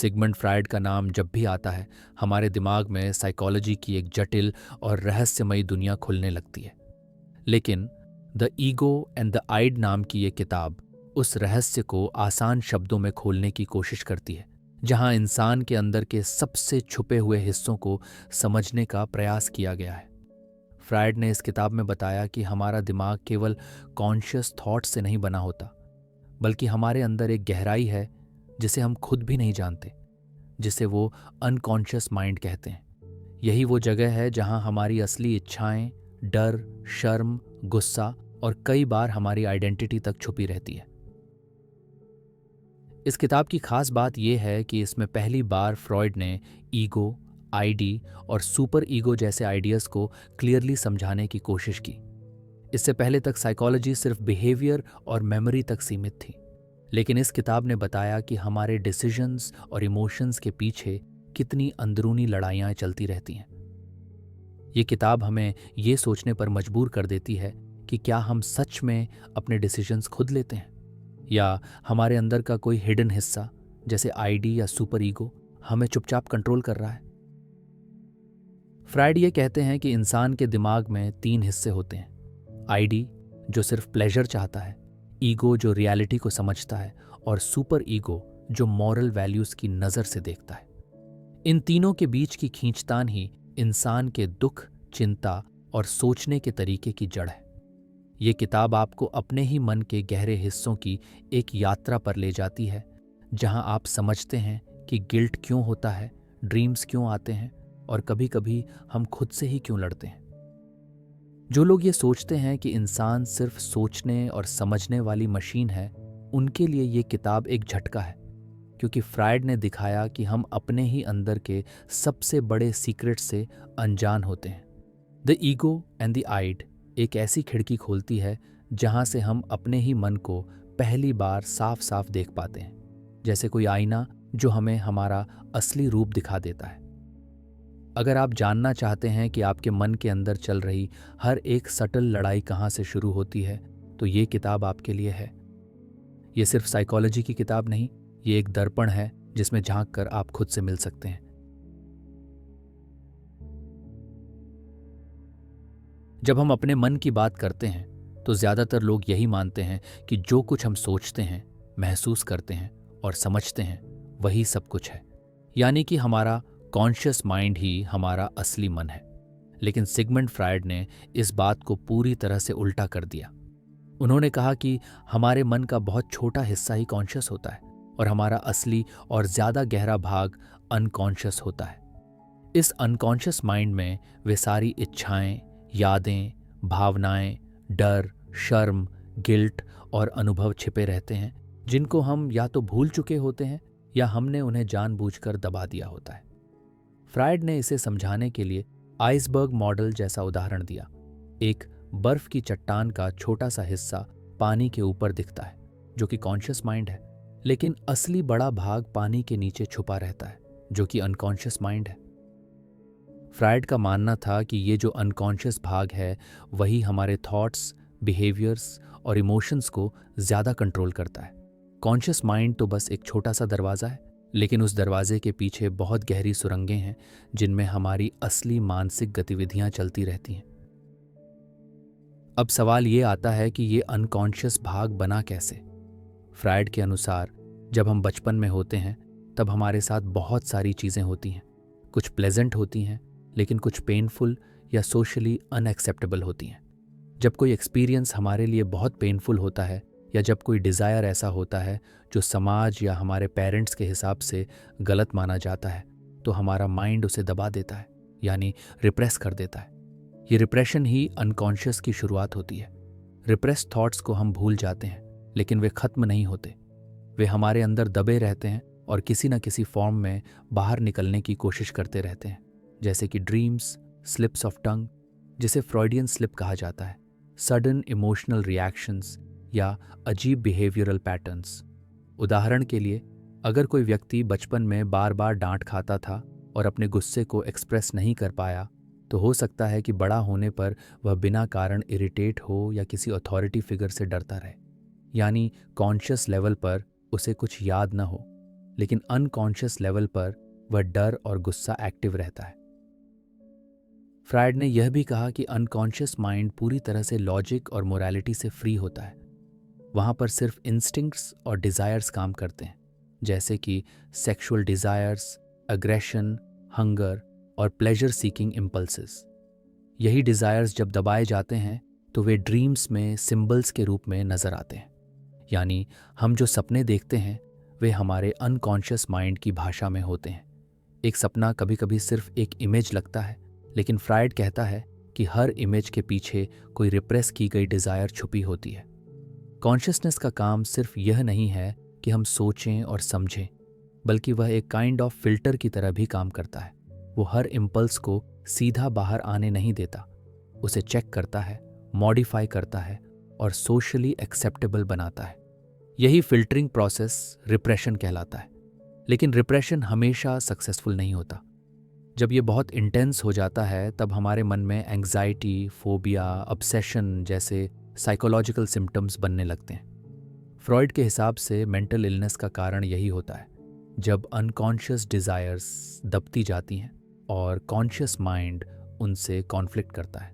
Sigmund Freud का नाम जब भी आता है, हमारे दिमाग में साइकोलॉजी की एक जटिल और रहस्यमयी दुनिया खुलने लगती है। लेकिन द ईगो एंड द आइड नाम की ये किताब उस रहस्य को आसान शब्दों में खोलने की कोशिश करती है, जहां इंसान के अंदर के सबसे छुपे हुए हिस्सों को समझने का प्रयास किया गया है। फ्रायड ने इस किताब में बताया कि हमारा दिमाग केवल कॉन्शियस थॉट से नहीं बना होता, बल्कि हमारे अंदर एक गहराई है जिसे हम खुद भी नहीं जानते, जिसे वो अनकॉन्शियस माइंड कहते हैं। यही वो जगह है जहां हमारी असली इच्छाएं, डर, शर्म, गुस्सा और कई बार हमारी आइडेंटिटी तक छुपी रहती है। इस किताब की खास बात यह है कि इसमें पहली बार फ्रॉयड ने ईगो, आईडी और सुपर ईगो जैसे आइडियाज को क्लियरली समझाने की कोशिश की। इससे पहले तक साइकोलॉजी सिर्फ बिहेवियर और मेमोरी तक सीमित थी, लेकिन इस किताब ने बताया कि हमारे डिसीजंस और इमोशंस के पीछे कितनी अंदरूनी लड़ाइयाँ चलती रहती हैं। ये किताब हमें ये सोचने पर मजबूर कर देती है कि क्या हम सच में अपने डिसीजंस खुद लेते हैं, या हमारे अंदर का कोई हिडन हिस्सा जैसे आईडी या सुपर ईगो हमें चुपचाप कंट्रोल कर रहा है। फ्रायड ये कहते हैं कि इंसान के दिमाग में 3 हिस्से होते हैं: आईडी जो सिर्फ प्लेजर चाहता है, ईगो जो रियलिटी को समझता है, और सुपर ईगो जो मॉरल वैल्यूज की नज़र से देखता है। इन तीनों के बीच की खींचतान ही इंसान के दुख, चिंता और सोचने के तरीके की जड़ है। ये किताब आपको अपने ही मन के गहरे हिस्सों की एक यात्रा पर ले जाती है, जहां आप समझते हैं कि गिल्ट क्यों होता है, ड्रीम्स क्यों आते हैं और कभी-कभी हम खुद से ही क्यों लड़ते हैं। जो लोग ये सोचते हैं कि इंसान सिर्फ सोचने और समझने वाली मशीन है, उनके लिए ये किताब एक झटका है, क्योंकि फ्रायड ने दिखाया कि हम अपने ही अंदर के सबसे बड़े सीक्रेट से अनजान होते हैं। द ईगो एंड द आइड एक ऐसी खिड़की खोलती है जहां से हम अपने ही मन को पहली बार साफ साफ देख पाते हैं, जैसे कोई आईना जो हमें हमारा असली रूप दिखा देता है। अगर आप जानना चाहते हैं कि आपके मन के अंदर चल रही हर एक सटल लड़ाई कहाँ से शुरू होती है, तो ये किताब आपके लिए है। ये सिर्फ साइकोलॉजी की किताब नहीं, ये एक दर्पण है जिसमें झांक कर आप खुद से मिल सकते हैं। जब हम अपने मन की बात करते हैं तो ज्यादातर लोग यही मानते हैं कि जो कुछ हम सोचते हैं, महसूस करते हैं और समझते हैं, वही सब कुछ है, यानी कि हमारा कॉन्शियस माइंड ही हमारा असली मन है। लेकिन सिगमंड फ्रायड ने इस बात को पूरी तरह से उल्टा कर दिया। उन्होंने कहा कि हमारे मन का बहुत छोटा हिस्सा ही कॉन्शियस होता है और हमारा असली और ज्यादा गहरा भाग अनकॉन्शियस होता है। इस अनकॉन्शियस माइंड में वे सारी इच्छाएं, यादें, भावनाएं, डर, शर्म, गिल्ट और अनुभव छिपे रहते हैं, जिनको हम या तो भूल चुके होते हैं या हमने उन्हें जानबूझकर दबा दिया होता है। फ्रायड ने इसे समझाने के लिए आइसबर्ग मॉडल जैसा उदाहरण दिया। एक बर्फ की चट्टान का छोटा सा हिस्सा पानी के ऊपर दिखता है, जो कि कॉन्शियस माइंड है, लेकिन असली बड़ा भाग पानी के नीचे छुपा रहता है, जो कि अनकॉन्शियस माइंड है। फ्रायड का मानना था कि ये जो अनकॉन्शियस भाग है, वही हमारे थॉट्स, बिहेवियर्स और इमोशंस को ज्यादा कंट्रोल करता है। कॉन्शियस माइंड तो बस एक छोटा सा दरवाजा है, लेकिन उस दरवाजे के पीछे बहुत गहरी सुरंगें हैं जिनमें हमारी असली मानसिक गतिविधियां चलती रहती हैं। अब सवाल ये आता है कि ये अनकॉन्शियस भाग बना कैसे। फ्रायड के अनुसार जब हम बचपन में होते हैं तब हमारे साथ बहुत सारी चीज़ें होती हैं। कुछ प्लेजेंट होती हैं, लेकिन कुछ पेनफुल या सोशली अनएक्सेप्टेबल होती हैं। जब कोई एक्सपीरियंस हमारे लिए बहुत पेनफुल होता है, या जब कोई डिज़ायर ऐसा होता है जो समाज या हमारे पेरेंट्स के हिसाब से गलत माना जाता है, तो हमारा माइंड उसे दबा देता है, यानी रिप्रेस कर देता है। ये रिप्रेशन ही अनकॉन्शियस की शुरुआत होती है। रिप्रेस थॉट्स को हम भूल जाते हैं, लेकिन वे खत्म नहीं होते। वे हमारे अंदर दबे रहते हैं और किसी न किसी फॉर्म में बाहर निकलने की कोशिश करते रहते हैं, जैसे कि ड्रीम्स, स्लिप्स ऑफ टंग, जिसे फ्रॉइडियन स्लिप कहा जाता है, सडन इमोशनल रिएक्शंस या अजीब बिहेवियरल पैटर्न्स। उदाहरण के लिए, अगर कोई व्यक्ति बचपन में बार बार डांट खाता था और अपने गुस्से को एक्सप्रेस नहीं कर पाया, तो हो सकता है कि बड़ा होने पर वह बिना कारण इरिटेट हो या किसी अथॉरिटी फिगर से डरता रहे, यानी कॉन्शियस लेवल पर उसे कुछ याद न हो, लेकिन अनकॉन्शियस लेवल पर वह डर और गुस्सा एक्टिव रहता है। फ्रायड ने यह भी कहा कि अनकॉन्शियस माइंड पूरी तरह से लॉजिक और मोरालिटी से फ्री होता है। वहाँ पर सिर्फ इंस्टिंक्ट्स और डिज़ायर्स काम करते हैं, जैसे कि सेक्सुअल डिज़ायर्स, अग्रेशन, हंगर और प्लेजर सीकिंग इम्पल्सेस। यही डिज़ायर्स जब दबाए जाते हैं तो वे ड्रीम्स में सिंबल्स के रूप में नज़र आते हैं। यानी हम जो सपने देखते हैं वे हमारे अनकॉन्शियस माइंड की भाषा में होते हैं। एक सपना कभी कभी सिर्फ एक इमेज लगता है, लेकिन फ्रायड कहता है कि हर इमेज के पीछे कोई रिप्रेस की गई डिज़ायर छुपी होती है। कॉन्शियसनेस का काम सिर्फ यह नहीं है कि हम सोचें और समझें, बल्कि वह एक काइंड ऑफ फिल्टर की तरह भी काम करता है। वो हर इम्पल्स को सीधा बाहर आने नहीं देता, उसे चेक करता है, मॉडिफाई करता है और सोशली एक्सेप्टेबल बनाता है। यही फिल्टरिंग प्रोसेस रिप्रेशन कहलाता है। लेकिन रिप्रेशन हमेशा सक्सेसफुल नहीं होता। जब ये बहुत इंटेंस हो जाता है तब हमारे मन में एंग्जाइटी, फोबिया, ऑब्सेशन जैसे साइकोलॉजिकल सिम्टम्स बनने लगते हैं। फ्रॉइड के हिसाब से मेंटल इलनेस का कारण यही होता है, जब अनकॉन्शियस डिज़ायर्स दबती जाती हैं और कॉन्शियस माइंड उनसे कॉन्फ्लिक्ट करता है।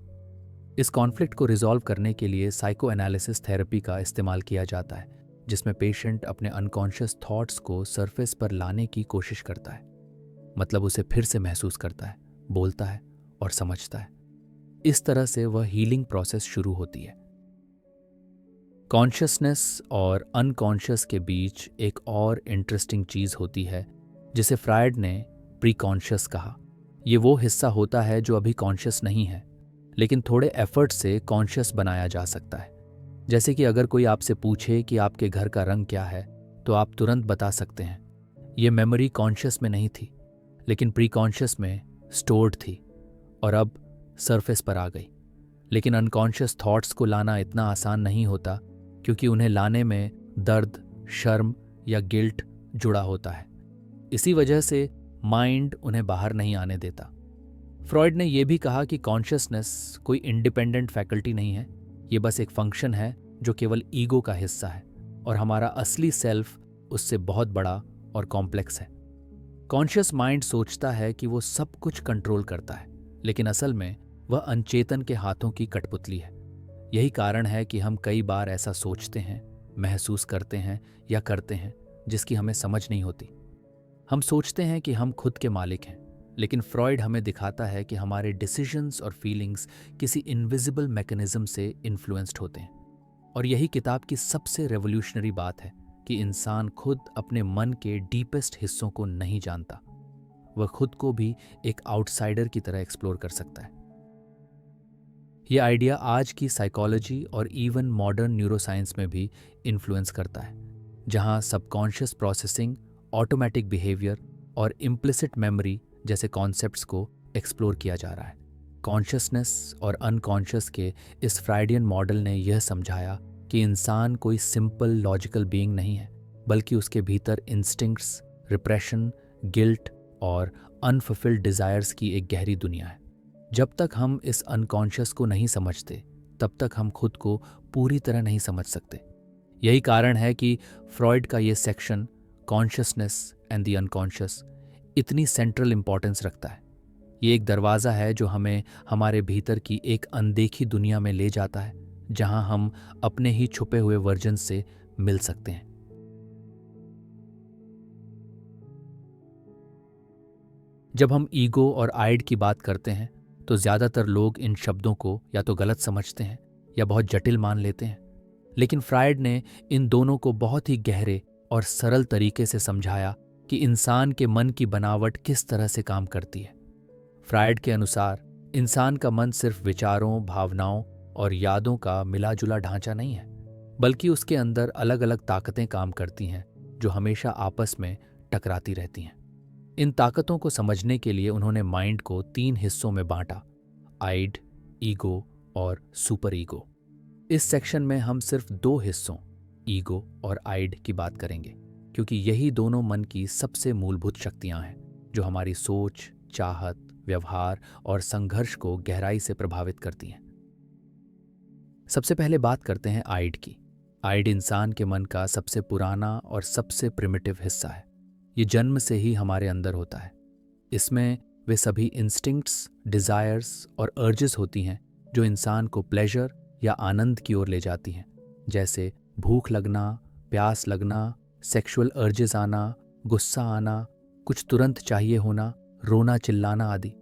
इस कॉन्फ्लिक्ट को रिजॉल्व करने के लिए साइको एनालिसिस थेरेपी का इस्तेमाल किया जाता है, जिसमें पेशेंट अपने अनकॉन्शियस थॉट्स को सरफेस पर लाने की कोशिश करता है। मतलब उसे फिर से महसूस करता है, बोलता है और समझता है। इस तरह से वह हीलिंग प्रोसेस शुरू होती है। कॉन्शियसनेस और अनकॉन्शियस के बीच एक और इंटरेस्टिंग चीज़ होती है, जिसे फ्रायड ने प्रीकॉन्शियस कहा। ये वो हिस्सा होता है जो अभी कॉन्शियस नहीं है, लेकिन थोड़े एफर्ट से कॉन्शियस बनाया जा सकता है। जैसे कि अगर कोई आपसे पूछे कि आपके घर का रंग क्या है, तो आप तुरंत बता सकते हैं। ये मेमोरी कॉन्शियस में नहीं थी, लेकिन प्रीकॉन्शियस में स्टोर्ड थी और अब सरफेस पर आ गई। लेकिन अनकॉन्शियस थॉट्स को लाना इतना आसान नहीं होता, क्योंकि उन्हें लाने में दर्द, शर्म या गिल्ट जुड़ा होता है। इसी वजह से माइंड उन्हें बाहर नहीं आने देता। फ्रॉइड ने यह भी कहा कि कॉन्शियसनेस कोई इंडिपेंडेंट फैकल्टी नहीं है, ये बस एक फंक्शन है जो केवल ईगो का हिस्सा है, और हमारा असली सेल्फ उससे बहुत बड़ा और कॉम्प्लेक्स है। कॉन्शियस माइंड सोचता है कि वो सब कुछ कंट्रोल करता है, लेकिन असल में वह अनचेतन के हाथों की कठपुतली है। यही कारण है कि हम कई बार ऐसा सोचते हैं, महसूस करते हैं या करते हैं जिसकी हमें समझ नहीं होती। हम सोचते हैं कि हम खुद के मालिक हैं, लेकिन फ्रॉइड हमें दिखाता है कि हमारे डिसीजंस और फीलिंग्स किसी इनविजिबल मैकेनिज्म से इन्फ्लुएंस्ड होते हैं। और यही किताब की सबसे रेवोल्यूशनरी बात है कि इंसान खुद अपने मन के डीपेस्ट हिस्सों को नहीं जानता। वह खुद को भी एक आउटसाइडर की तरह एक्सप्लोर कर सकता है। यह आइडिया आज की साइकोलॉजी और इवन मॉडर्न न्यूरोसाइंस में भी इन्फ्लुएंस करता है, जहां सबकॉन्शियस प्रोसेसिंग, ऑटोमेटिक बिहेवियर और इम्प्लिसिट मेमोरी जैसे कॉन्सेप्ट्स को एक्सप्लोर किया जा रहा है। कॉन्शियसनेस और अनकॉन्शियस के इस फ्राइडियन मॉडल ने यह समझाया कि इंसान कोई सिंपल लॉजिकल बीइंग नहीं है, बल्कि उसके भीतर इंस्टिंक्ट्स, रिप्रेशन, गिल्ट और अनफुलफिल्ड डिज़ायर्स की एक गहरी दुनिया है। जब तक हम इस अनकॉन्शियस को नहीं समझते, तब तक हम खुद को पूरी तरह नहीं समझ सकते। यही कारण है कि फ्रॉइड का ये section, consciousness and the unconscious, इतनी सेंट्रल इंपॉर्टेंस रखता है। ये एक दरवाज़ा है जो हमें हमारे भीतर की एक अनदेखी दुनिया में ले जाता है, जहां हम अपने ही छुपे हुए वर्जन से मिल सकते हैं। जब हम ईगो और आइड की बात करते हैं, तो ज़्यादातर लोग इन शब्दों को या तो गलत समझते हैं या बहुत जटिल मान लेते हैं। लेकिन फ्रायड ने इन दोनों को बहुत ही गहरे और सरल तरीके से समझाया कि इंसान के मन की बनावट किस तरह से काम करती है। फ्रायड के अनुसार इंसान का मन सिर्फ विचारों, भावनाओं और यादों का मिला-जुला ढांचा नहीं है, बल्कि उसके अंदर अलग अलग ताकतें काम करती हैं जो हमेशा आपस में टकराती रहती हैं। इन ताकतों को समझने के लिए उन्होंने माइंड को 3 हिस्सों में बांटा: आइड, ईगो और सुपर ईगो। इस सेक्शन में हम सिर्फ 2 हिस्सों, ईगो और आइड की बात करेंगे, क्योंकि यही दोनों मन की सबसे मूलभूत शक्तियां हैं जो हमारी सोच, चाहत, व्यवहार और संघर्ष को गहराई से प्रभावित करती हैं। सबसे पहले बात करते हैं आइड की। आइड इंसान के मन का सबसे पुराना और सबसे प्रिमिटिव हिस्सा है। ये जन्म से ही हमारे अंदर होता है। इसमें वे सभी इंस्टिंक्ट्स, डिज़ायर्स और अर्जेस होती हैं जो इंसान को प्लेजर या आनंद की ओर ले जाती हैं, जैसे भूख लगना, प्यास लगना, सेक्सुअल अर्जेस आना, गुस्सा आना, कुछ तुरंत चाहिए होना, रोना चिल्लाना आदि।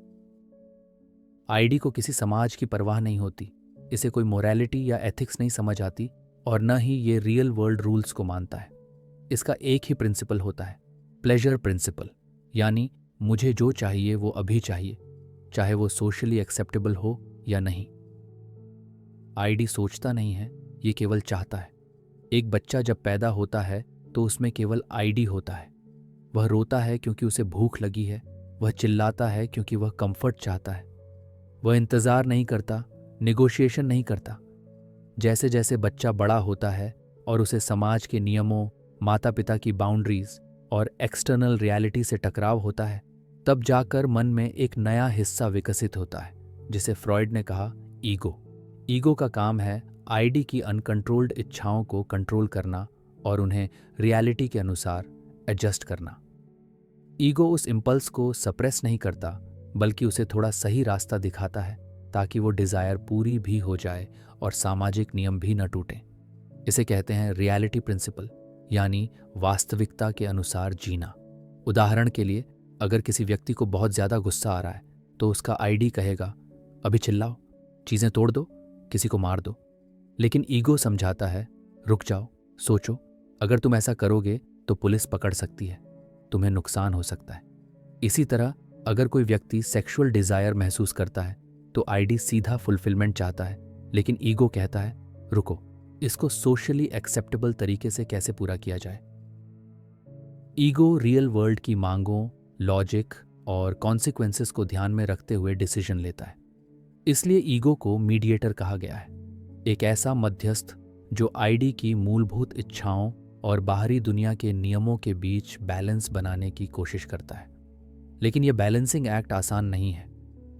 आईडी को किसी समाज की परवाह नहीं होती, इसे कोई मोरालिटी या एथिक्स नहीं समझ आती और न ही ये रियल वर्ल्ड रूल्स को मानता है। इसका एक ही प्रिंसिपल होता है, प्लेजर प्रिंसिपल, यानी मुझे जो चाहिए वो अभी चाहिए, चाहे वो सोशली एक्सेप्टेबल हो या नहीं। आईडी सोचता नहीं है, ये केवल चाहता है। एक बच्चा जब पैदा होता है तो उसमें केवल आईडी होता है। वह रोता है क्योंकि उसे भूख लगी है, वह चिल्लाता है क्योंकि वह कंफर्ट चाहता है। वह इंतज़ार नहीं करता, नेगोशिएशन नहीं करता। जैसे जैसे बच्चा बड़ा होता है और उसे समाज के नियमों, माता पिता की बाउंड्रीज और एक्सटर्नल रियलिटी से टकराव होता है, तब जाकर मन में एक नया हिस्सा विकसित होता है, जिसे फ्रॉइड ने कहा ईगो। ईगो का काम है आईडी की अनकंट्रोल्ड इच्छाओं को कंट्रोल करना और उन्हें रियलिटी के अनुसार एडजस्ट करना। ईगो उस इम्पल्स को सप्रेस नहीं करता, बल्कि उसे थोड़ा सही रास्ता दिखाता है ताकि वो डिज़ायर पूरी भी हो जाए और सामाजिक नियम भी न टूटें। इसे कहते हैं रियलिटी प्रिंसिपल, यानी वास्तविकता के अनुसार जीना। उदाहरण के लिए, अगर किसी व्यक्ति को बहुत ज़्यादा गुस्सा आ रहा है तो उसका आईडी कहेगा, अभी चिल्लाओ, चीज़ें तोड़ दो, किसी को मार दो। लेकिन ईगो समझाता है, रुक जाओ, सोचो, अगर तुम ऐसा करोगे तो पुलिस पकड़ सकती है, तुम्हें नुकसान हो सकता है। इसी तरह अगर कोई व्यक्ति सेक्सुअल डिज़ायर महसूस करता है तो आईडी सीधा फुलफिलमेंट चाहता है, लेकिन ईगो कहता है, रुको, इसको सोशली एक्सेप्टेबल तरीके से कैसे पूरा किया जाए। ईगो रियल वर्ल्ड की मांगों, लॉजिक और कॉन्सिक्वेंसेस को ध्यान में रखते हुए डिसीजन लेता है। इसलिए ईगो को मीडिएटर कहा गया है, एक ऐसा मध्यस्थ जो आईडी की मूलभूत इच्छाओं और बाहरी दुनिया के नियमों के बीच बैलेंस बनाने की कोशिश करता है। लेकिन यह बैलेंसिंग एक्ट आसान नहीं है,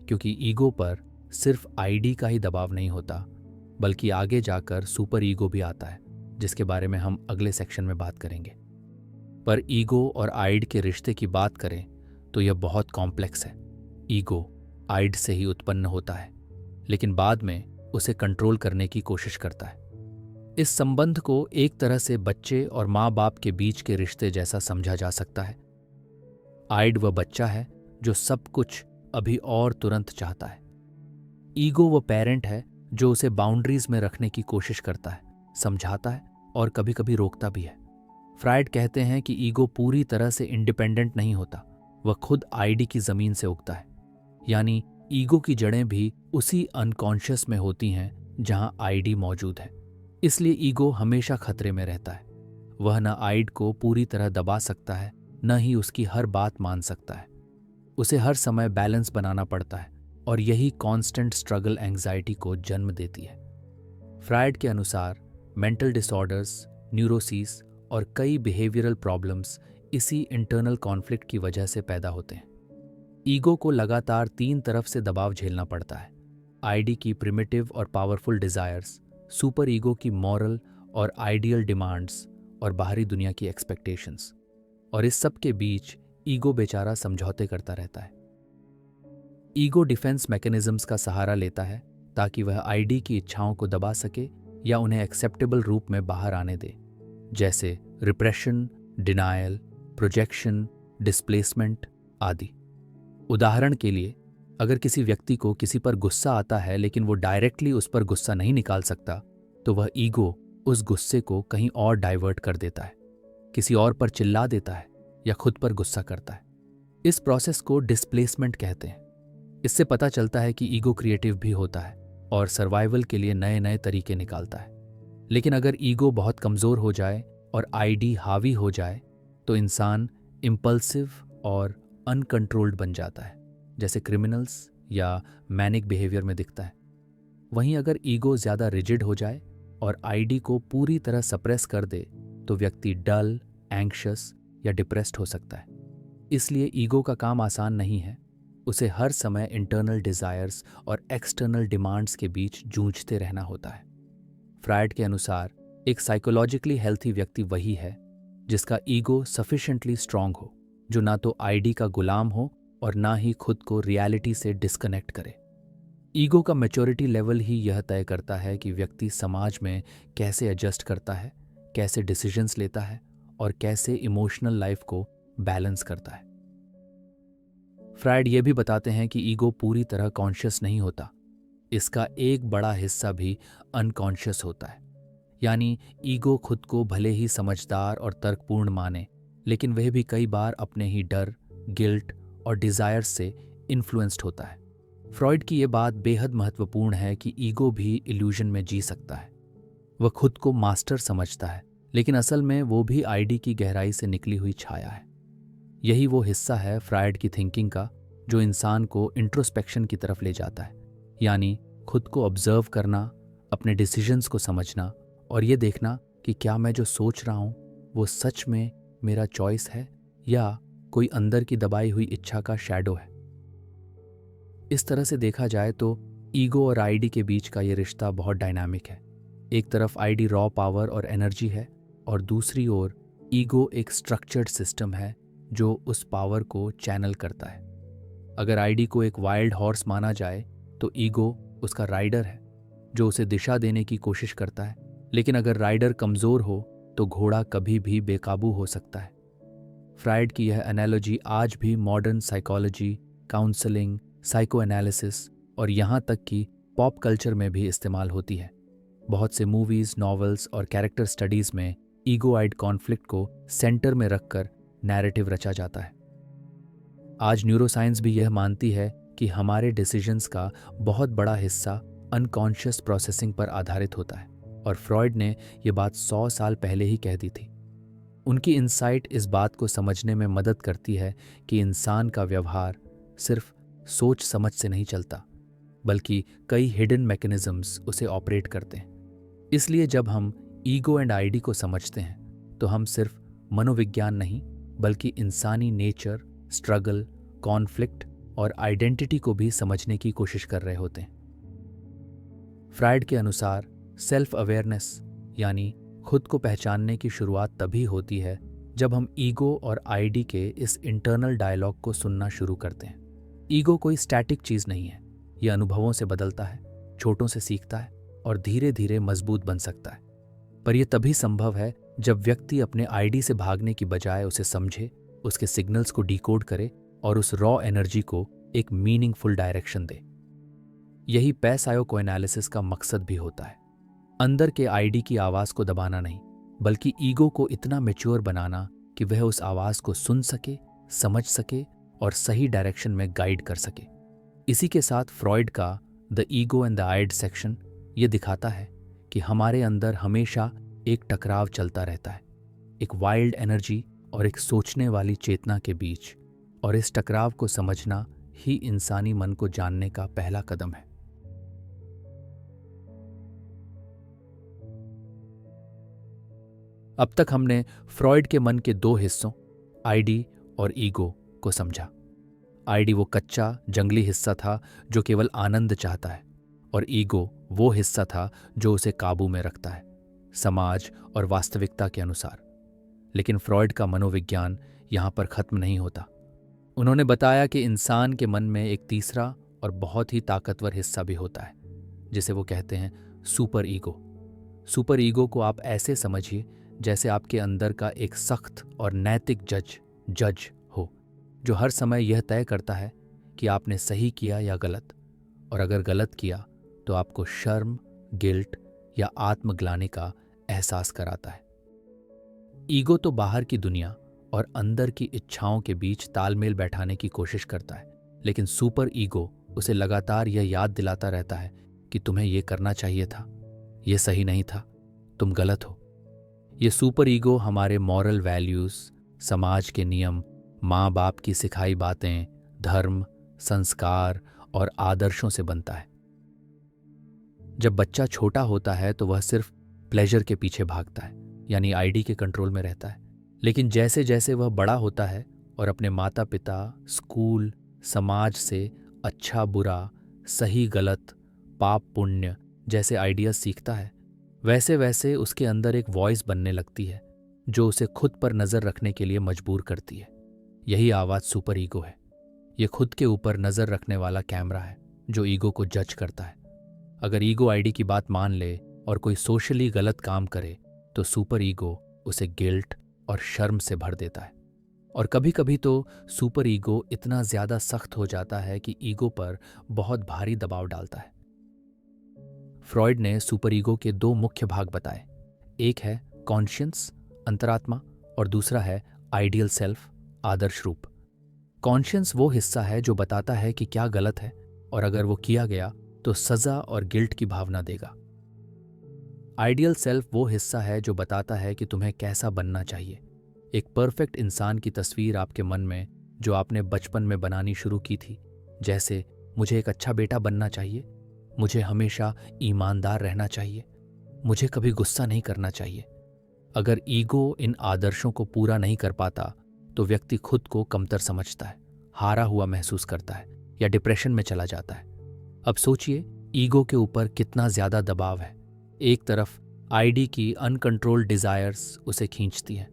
क्योंकि ईगो पर सिर्फ आईडी का ही दबाव नहीं होता, बल्कि आगे जाकर सुपर ईगो भी आता है, जिसके बारे में हम अगले सेक्शन में बात करेंगे। पर ईगो और आइड के रिश्ते की बात करें तो यह बहुत कॉम्प्लेक्स है। ईगो आइड से ही उत्पन्न होता है, लेकिन बाद में उसे कंट्रोल करने की कोशिश करता है। इस संबंध को एक तरह से बच्चे और माँ बाप के बीच के रिश्ते जैसा समझा जा सकता है। आइड वह बच्चा है जो सब कुछ अभी और तुरंत चाहता है। ईगो वह पेरेंट है जो उसे बाउंड्रीज में रखने की कोशिश करता है, समझाता है और कभी कभी रोकता भी है। फ्रायड कहते हैं कि ईगो पूरी तरह से इंडिपेंडेंट नहीं होता, वह खुद आईडी की जमीन से उगता है। यानी ईगो की जड़ें भी उसी अनकॉन्शियस में होती हैं जहां आईडी मौजूद है। इसलिए ईगो हमेशा खतरे में रहता है। वह न आइड को पूरी तरह दबा सकता है, न ही उसकी हर बात मान सकता है। उसे हर समय बैलेंस बनाना पड़ता है और यही कांस्टेंट स्ट्रगल एंग्जाइटी को जन्म देती है। फ्रायड के अनुसार मेंटल डिसऑर्डर्स, न्यूरोसिस और कई बिहेवियरल प्रॉब्लम्स इसी इंटरनल कॉन्फ्लिक्ट की वजह से पैदा होते हैं। ईगो को लगातार 3 तरफ से दबाव झेलना पड़ता है। आईडी की प्रिमिटिव और पावरफुल डिजायर्स, सुपर ईगो की मॉरल और आइडियल डिमांड्स और बाहरी दुनिया की एक्सपेक्टेशंस। और इस सब के बीच ईगो बेचारा समझौते करता रहता है। ईगो डिफेंस मैकेनिज्म्स का सहारा लेता है ताकि वह आईडी की इच्छाओं को दबा सके या उन्हें एक्सेप्टेबल रूप में बाहर आने दे, जैसे रिप्रेशन, डिनायल, प्रोजेक्शन, डिस्प्लेसमेंट आदि। उदाहरण के लिए, अगर किसी व्यक्ति को किसी पर गुस्सा आता है लेकिन वो डायरेक्टली उस पर गुस्सा नहीं निकाल सकता, तो वह ईगो उस गुस्से को कहीं और डाइवर्ट कर देता है, किसी और पर चिल्ला देता है या खुद पर गुस्सा करता है। इस प्रोसेस को डिस्प्लेसमेंट कहते हैं। इससे पता चलता है कि ईगो क्रिएटिव भी होता है और सर्वाइवल के लिए नए नए तरीके निकालता है। लेकिन अगर ईगो बहुत कमज़ोर हो जाए और आईडी हावी हो जाए तो इंसान इम्पल्सिव और अनकंट्रोल्ड बन जाता है, जैसे क्रिमिनल्स या मैनिक बिहेवियर में दिखता है। वहीं अगर ईगो ज़्यादा रिजिड हो जाए और आईडी को पूरी तरह सप्रेस कर दे तो व्यक्ति डल, एंग्शियस या डिप्रेस्ड हो सकता है। इसलिए ईगो का काम आसान नहीं है। उसे हर समय इंटरनल डिज़ायर्स और एक्सटर्नल डिमांड्स के बीच जूझते रहना होता है। फ्रायड के अनुसार एक साइकोलॉजिकली हेल्थी व्यक्ति वही है जिसका ईगो सफिशिएंटली स्ट्रांग हो, जो ना तो आईडी का गुलाम हो और ना ही खुद को रियलिटी से डिस्कनेक्ट करे। ईगो का मैच्योरिटी लेवल ही यह तय करता है कि व्यक्ति समाज में कैसे एडजस्ट करता है, कैसे डिसीजंस लेता है और कैसे इमोशनल लाइफ को बैलेंस करता है। फ्रायड ये भी बताते हैं कि ईगो पूरी तरह कॉन्शियस नहीं होता, इसका एक बड़ा हिस्सा भी अनकॉन्शियस होता है। यानी ईगो खुद को भले ही समझदार और तर्कपूर्ण माने, लेकिन वह भी कई बार अपने ही डर, गिल्ट और डिजायर्स से इन्फ्लुएंस्ड होता है। फ्रॉइड की ये बात बेहद महत्वपूर्ण है कि ईगो भी इल्यूजन में जी सकता है। वह खुद को मास्टर समझता है, लेकिन असल में वो भी आईडी की गहराई से निकली हुई छाया है। यही वो हिस्सा है फ्रायड की थिंकिंग का जो इंसान को इंट्रोस्पेक्शन की तरफ ले जाता है, यानी खुद को ऑब्जर्व करना, अपने डिसीजंस को समझना और ये देखना कि क्या मैं जो सोच रहा हूँ वो सच में मेरा चॉइस है या कोई अंदर की दबाई हुई इच्छा का शैडो है। इस तरह से देखा जाए तो ईगो और आईडी के बीच का ये रिश्ता बहुत डायनामिक है। एक तरफ आईडी रॉ पावर और एनर्जी है और दूसरी ओर ईगो एक स्ट्रक्चर्ड सिस्टम है जो उस पावर को चैनल करता है। अगर आईडी को एक वाइल्ड हॉर्स माना जाए तो ईगो उसका राइडर है जो उसे दिशा देने की कोशिश करता है, लेकिन अगर राइडर कमज़ोर हो तो घोड़ा कभी भी बेकाबू हो सकता है। फ्रायड की यह एनालॉजी आज भी modern psychology, counselling, psycho analysis और यहाँ तक कि पॉप कल्चर में भी इस्तेमाल होती है। बहुत से मूवीज़, नॉवेल्स और कैरेक्टर स्टडीज़ में ईगो आइड कॉन्फ्लिक्ट को सेंटर में रखकर नैरेटिव रचा जाता है। आज न्यूरोसाइंस भी यह मानती है कि हमारे डिसीजंस का बहुत बड़ा हिस्सा अनकॉन्शियस प्रोसेसिंग पर आधारित होता है और फ्रॉइड ने यह बात 100 साल पहले ही कह दी थी। उनकी इंसाइट इस बात को समझने में मदद करती है कि इंसान का व्यवहार सिर्फ सोच समझ से नहीं चलता, बल्कि कई हिडन मैकेनिज्म्स उसे ऑपरेट करते हैं। इसलिए जब हम ईगो एंड आईडी को समझते हैं तो हम सिर्फ मनोविज्ञान नहीं बल्कि इंसानी नेचर, स्ट्रगल, कॉन्फ्लिक्ट और आइडेंटिटी को भी समझने की कोशिश कर रहे होते हैं। फ्रायड के अनुसार सेल्फ अवेयरनेस यानी खुद को पहचानने की शुरुआत तभी होती है जब हम ईगो और आईडी के इस इंटरनल डायलॉग को सुनना शुरू करते हैं। ईगो कोई स्टैटिक चीज़ नहीं है, यह अनुभवों से बदलता है, छोटों से सीखता है और धीरे धीरे मजबूत बन सकता है। पर यह तभी संभव है जब व्यक्ति अपने आईडी से भागने की बजाय उसे समझे, उसके सिग्नल्स को डिकोड करे और उस रॉ एनर्जी को एक मीनिंगफुल डायरेक्शन दे। यही पैसाइकोएनालिसिस का मकसद भी होता है, अंदर के आईडी की आवाज़ को दबाना नहीं, बल्कि ईगो को इतना मैच्योर बनाना कि वह उस आवाज़ को सुन सके, समझ सके और सही डायरेक्शन में गाइड कर सके। इसी के साथ फ्रॉइड का the ego and the id section ये दिखाता है कि हमारे अंदर हमेशा एक टकराव चलता रहता है, एक वाइल्ड एनर्जी और एक सोचने वाली चेतना के बीच, और इस टकराव को समझना ही इंसानी मन को जानने का पहला कदम है। अब तक हमने फ्रॉइड के मन के दो हिस्सों आईडी और ईगो को समझा। आईडी वो कच्चा जंगली हिस्सा था जो केवल आनंद चाहता है, और ईगो वो हिस्सा था जो उसे काबू में रखता है, समाज और वास्तविकता के अनुसार। लेकिन फ्रॉइड का मनोविज्ञान यहाँ पर खत्म नहीं होता। उन्होंने बताया कि इंसान के मन में एक तीसरा और बहुत ही ताकतवर हिस्सा भी होता है, जिसे वो कहते हैं सुपर ईगो। सुपर ईगो को आप ऐसे समझिए जैसे आपके अंदर का एक सख्त और नैतिक जज हो, जो हर समय यह तय करता है कि आपने सही किया या गलत, और अगर गलत किया तो आपको शर्म, गिल्ट या आत्मग्लानि का एहसास कराता है। ईगो तो बाहर की दुनिया और अंदर की इच्छाओं के बीच तालमेल बैठाने की कोशिश करता है, लेकिन सुपर ईगो उसे लगातार यह याद दिलाता रहता है कि तुम्हें यह करना चाहिए था, यह सही नहीं था, तुम गलत हो। ये सुपर ईगो हमारे मॉरल वैल्यूज, समाज के नियम, माँ बाप की सिखाई बातें, धर्म, संस्कार और आदर्शों से बनता है। जब बच्चा छोटा होता है तो वह सिर्फ प्लेजर के पीछे भागता है, यानी आईडी के कंट्रोल में रहता है। लेकिन जैसे जैसे वह बड़ा होता है और अपने माता पिता, स्कूल, समाज से अच्छा बुरा, सही गलत, पाप पुण्य जैसे आइडियाज सीखता है, वैसे वैसे उसके अंदर एक वॉइस बनने लगती है जो उसे खुद पर नज़र रखने के लिए मजबूर करती है। यही आवाज़ सुपर ईगो है। ये खुद के ऊपर नज़र रखने वाला कैमरा है जो ईगो को जज करता है। अगर ईगो आईडी की बात मान ले और कोई सोशली गलत काम करे तो सुपर ईगो उसे गिल्ट और शर्म से भर देता है। और कभी कभी तो सुपर ईगो इतना ज़्यादा सख्त हो जाता है कि ईगो पर बहुत भारी दबाव डालता है। फ्रॉइड ने सुपर ईगो के दो मुख्य भाग बताए। एक है कॉन्शियंस, अंतरात्मा, और दूसरा है आइडियल सेल्फ, आदर्श रूप। कॉन्शियंस वो हिस्सा है जो बताता है कि क्या गलत है और अगर वो किया गया तो सजा और गिल्ट की भावना देगा। आइडियल सेल्फ वो हिस्सा है जो बताता है कि तुम्हें कैसा बनना चाहिए। एक परफेक्ट इंसान की तस्वीर आपके मन में जो आपने बचपन में बनानी शुरू की थी, जैसे मुझे एक अच्छा बेटा बनना चाहिए, मुझे हमेशा ईमानदार रहना चाहिए, मुझे कभी गुस्सा नहीं करना चाहिए। अगर ईगो इन आदर्शों को पूरा नहीं कर पाता तो व्यक्ति खुद को कमतर समझता है, हारा हुआ महसूस करता है या डिप्रेशन में चला जाता है। अब सोचिए ईगो के ऊपर कितना ज्यादा दबाव है। एक तरफ आईडी की अनकंट्रोल्ड डिजायर्स उसे खींचती हैं,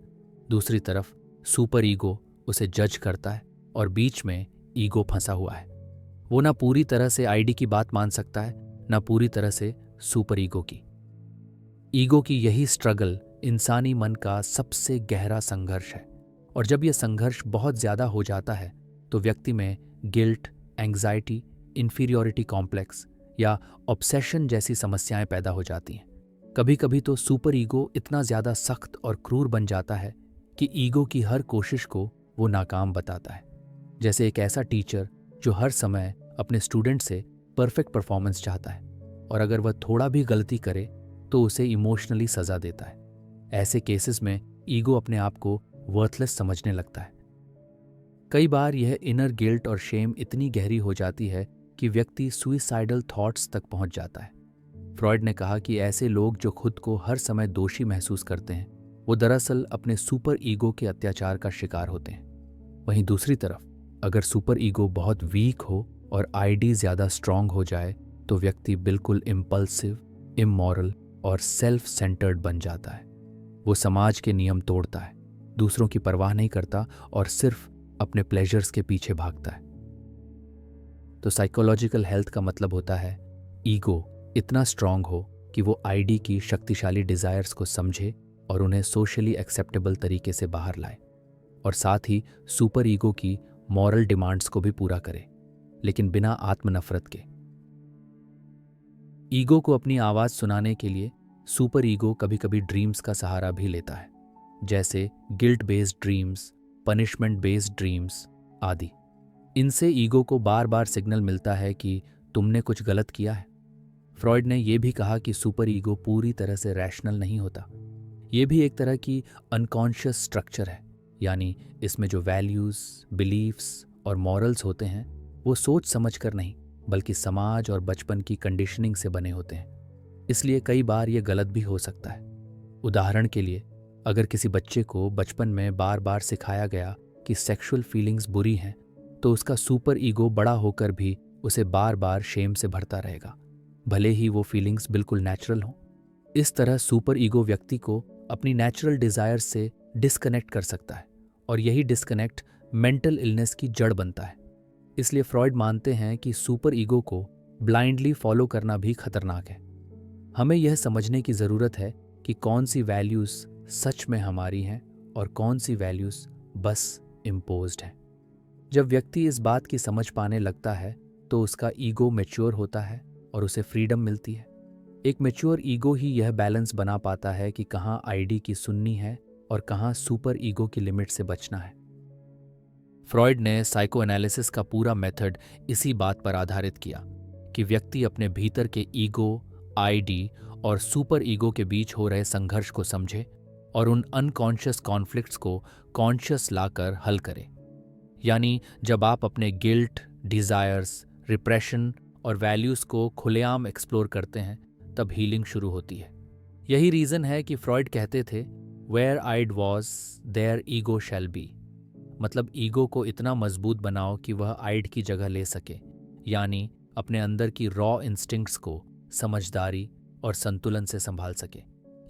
दूसरी तरफ सुपर ईगो उसे जज करता है और बीच में ईगो फंसा हुआ है। वो ना पूरी तरह से आईडी की बात मान सकता है, ना पूरी तरह से सुपर ईगो की। ईगो की यही स्ट्रगल इंसानी मन का सबसे गहरा संघर्ष है। और जब यह संघर्ष बहुत ज्यादा हो जाता है तो व्यक्ति में गिल्ट, एंग्जाइटी, इंफीरियोरिटी कॉम्प्लेक्स या ऑब्सेशन जैसी समस्याएं पैदा हो जाती हैं। कभी कभी तो सुपर ईगो इतना ज्यादा सख्त और क्रूर बन जाता है कि ईगो की हर कोशिश को वो नाकाम बताता है। जैसे एक ऐसा टीचर जो हर समय अपने स्टूडेंट से परफेक्ट परफॉर्मेंस चाहता है और अगर वह थोड़ा भी गलती करे तो उसे इमोशनली सजा देता है। ऐसे केसेस में ईगो अपने आप को वर्थलेस समझने लगता है। कई बार यह इनर गिल्ट और शेम इतनी गहरी हो जाती है कि व्यक्ति सुइसाइडल थॉट्स तक पहुंच जाता है। फ्रॉइड ने कहा कि ऐसे लोग जो खुद को हर समय दोषी महसूस करते हैं वो दरअसल अपने सुपर ईगो के अत्याचार का शिकार होते हैं। वहीं दूसरी तरफ अगर सुपर ईगो बहुत वीक हो और आईडी ज्यादा स्ट्रांग हो जाए तो व्यक्ति बिल्कुल इम्पल्सिव, इमोरल और सेल्फ सेंटर्ड बन जाता है। वो समाज के नियम तोड़ता है, दूसरों की परवाह नहीं करता और सिर्फ अपने प्लेजर्स के पीछे भागता है। तो साइकोलॉजिकल हेल्थ का मतलब होता है ईगो इतना स्ट्रांग हो कि वो आईडी की शक्तिशाली डिजायर्स को समझे और उन्हें सोशली एक्सेप्टेबल तरीके से बाहर लाए, और साथ ही सुपर ईगो की मॉरल डिमांड्स को भी पूरा करे, लेकिन बिना आत्मनफरत के। ईगो को अपनी आवाज सुनाने के लिए सुपर ईगो कभी कभी ड्रीम्स का सहारा भी लेता है, जैसे guilt based dreams, punishment based dreams आदि। इनसे ईगो को बार बार सिग्नल मिलता है कि तुमने कुछ गलत किया है। फ्रॉइड ने यह भी कहा कि सुपर ईगो पूरी तरह से रैशनल नहीं होता। यह भी एक तरह की अनकॉन्शियस स्ट्रक्चर है, यानी इसमें जो वैल्यूज, बिलीफ्स और मॉरल्स होते हैं वो सोच समझ कर नहीं बल्कि समाज और बचपन की कंडीशनिंग से बने होते हैं। इसलिए कई बार ये गलत भी हो सकता है। उदाहरण के लिए अगर किसी बच्चे को बचपन में बार बार सिखाया गया कि सेक्सुअल फीलिंग्स बुरी हैं तो उसका सुपर ईगो बड़ा होकर भी उसे बार बार शेम से भरता रहेगा, भले ही वो फीलिंग्स बिल्कुल नेचुरल हों। इस तरह सुपर ईगो व्यक्ति को अपनी नेचुरल डिजायर्स से डिस्कनेक्ट कर सकता है और यही डिस्कनेक्ट मेंटल इलनेस की जड़ बनता है। इसलिए फ्रॉइड मानते हैं कि सुपर ईगो को ब्लाइंडली फॉलो करना भी खतरनाक है। हमें यह समझने की ज़रूरत है कि कौन सी वैल्यूज़ सच में हमारी हैं और कौन सी वैल्यूज़ बस इम्पोज्ड हैं। जब व्यक्ति इस बात की समझ पाने लगता है तो उसका ईगो मैच्योर होता है और उसे फ्रीडम मिलती है। एक मैच्योर ईगो ही यह बैलेंस बना पाता है कि कहाँ आईडी की सुननी है और कहाँ सुपर ईगो की लिमिट से बचना है। फ्रॉइड ने साइको एनालिसिस का पूरा मेथड इसी बात पर आधारित किया कि व्यक्ति अपने भीतर के ईगो, आईडी और सुपर ईगो के बीच हो रहे संघर्ष को समझे और उन अनकॉन्शियस कॉन्फ्लिक्ट्स को कॉन्शियस लाकर हल करे। यानी जब आप अपने गिल्ट, डिजायर्स, रिप्रेशन और वैल्यूज को खुलेआम एक्सप्लोर करते हैं तब हीलिंग शुरू होती है। यही रीजन है कि फ्रॉइड कहते थे where id was there ego shall be. मतलब ईगो को इतना मजबूत बनाओ कि वह आइड की जगह ले सके, यानी अपने अंदर की रॉ इंस्टिंक्ट्स को समझदारी और संतुलन से संभाल सके।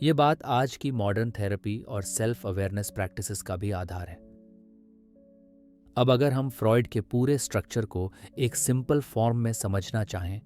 ये बात आज की मॉडर्न थेरेपी और सेल्फ अवेयरनेस प्रैक्टिसेस का भी आधार है। अब अगर हम फ्रॉइड के पूरे स्ट्रक्चर को एक सिंपल फॉर्म में समझना चाहें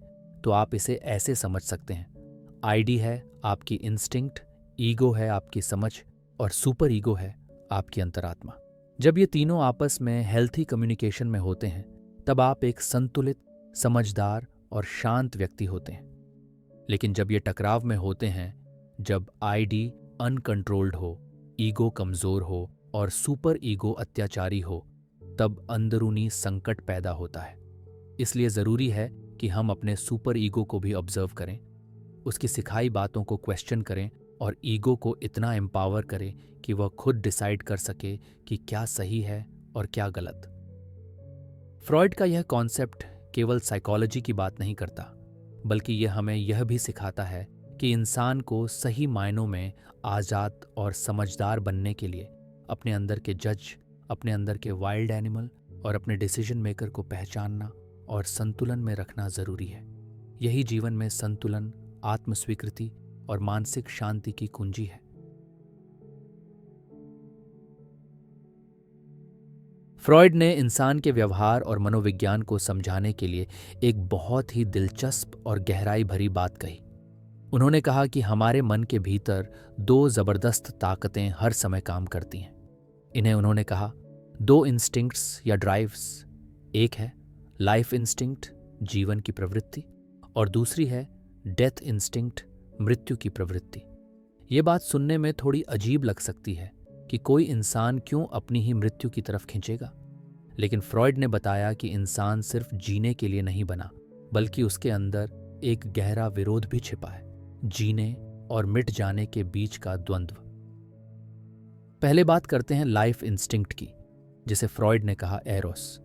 तो आप इसे ऐसे समझ सकते हैं। आईडी है आपकी इंस्टिंक्ट, ईगो है आपकी समझ और सुपर ईगो है आपकी अंतरात्मा। जब ये तीनों आपस में हेल्थी कम्युनिकेशन में होते हैं तब आप एक संतुलित, समझदार और शांत व्यक्ति होते हैं। लेकिन जब ये टकराव में होते हैं, जब आईडी अनकंट्रोल्ड हो, ईगो कमजोर हो और सुपर ईगो अत्याचारी हो, तब अंदरूनी संकट पैदा होता है। इसलिए जरूरी है कि हम अपने सुपर ईगो को भी ऑब्जर्व करें, उसकी सिखाई बातों को क्वेश्चन करें और ईगो को इतना एम्पावर करें कि वह खुद डिसाइड कर सके कि क्या सही है और क्या गलत। फ्रॉइड का यह कॉन्सेप्ट केवल साइकोलॉजी की बात नहीं करता, बल्कि यह हमें यह भी सिखाता है कि इंसान को सही मायनों में आज़ाद और समझदार बनने के लिए अपने अंदर के जज, अपने अंदर के वाइल्ड एनिमल और अपने डिसीजन मेकर को पहचानना और संतुलन में रखना जरूरी है। यही जीवन में संतुलन, आत्मस्वीकृति और मानसिक शांति की कुंजी है। फ्रॉइड ने इंसान के व्यवहार और मनोविज्ञान को समझाने के लिए एक बहुत ही दिलचस्प और गहराई भरी बात कही। उन्होंने कहा कि हमारे मन के भीतर दो जबरदस्त ताकतें हर समय काम करती हैं। इन्हें उन्होंने कहा दो इंस्टिंक्ट्स या ड्राइव्स। एक है लाइफ इंस्टिंक्ट, जीवन की प्रवृत्ति, और दूसरी है डेथ इंस्टिंक्ट, मृत्यु की प्रवृत्ति। ये बात सुनने में थोड़ी अजीब लग सकती है कि कोई इंसान क्यों अपनी ही मृत्यु की तरफ खींचेगा, लेकिन फ्रॉइड ने बताया कि इंसान सिर्फ जीने के लिए नहीं बना, बल्कि उसके अंदर एक गहरा विरोध भी छिपा है, जीने और मिट जाने के बीच का द्वंद्व। पहले बात करते हैं लाइफ इंस्टिंक्ट की, जिसे फ्रॉइड ने कहा एरोस।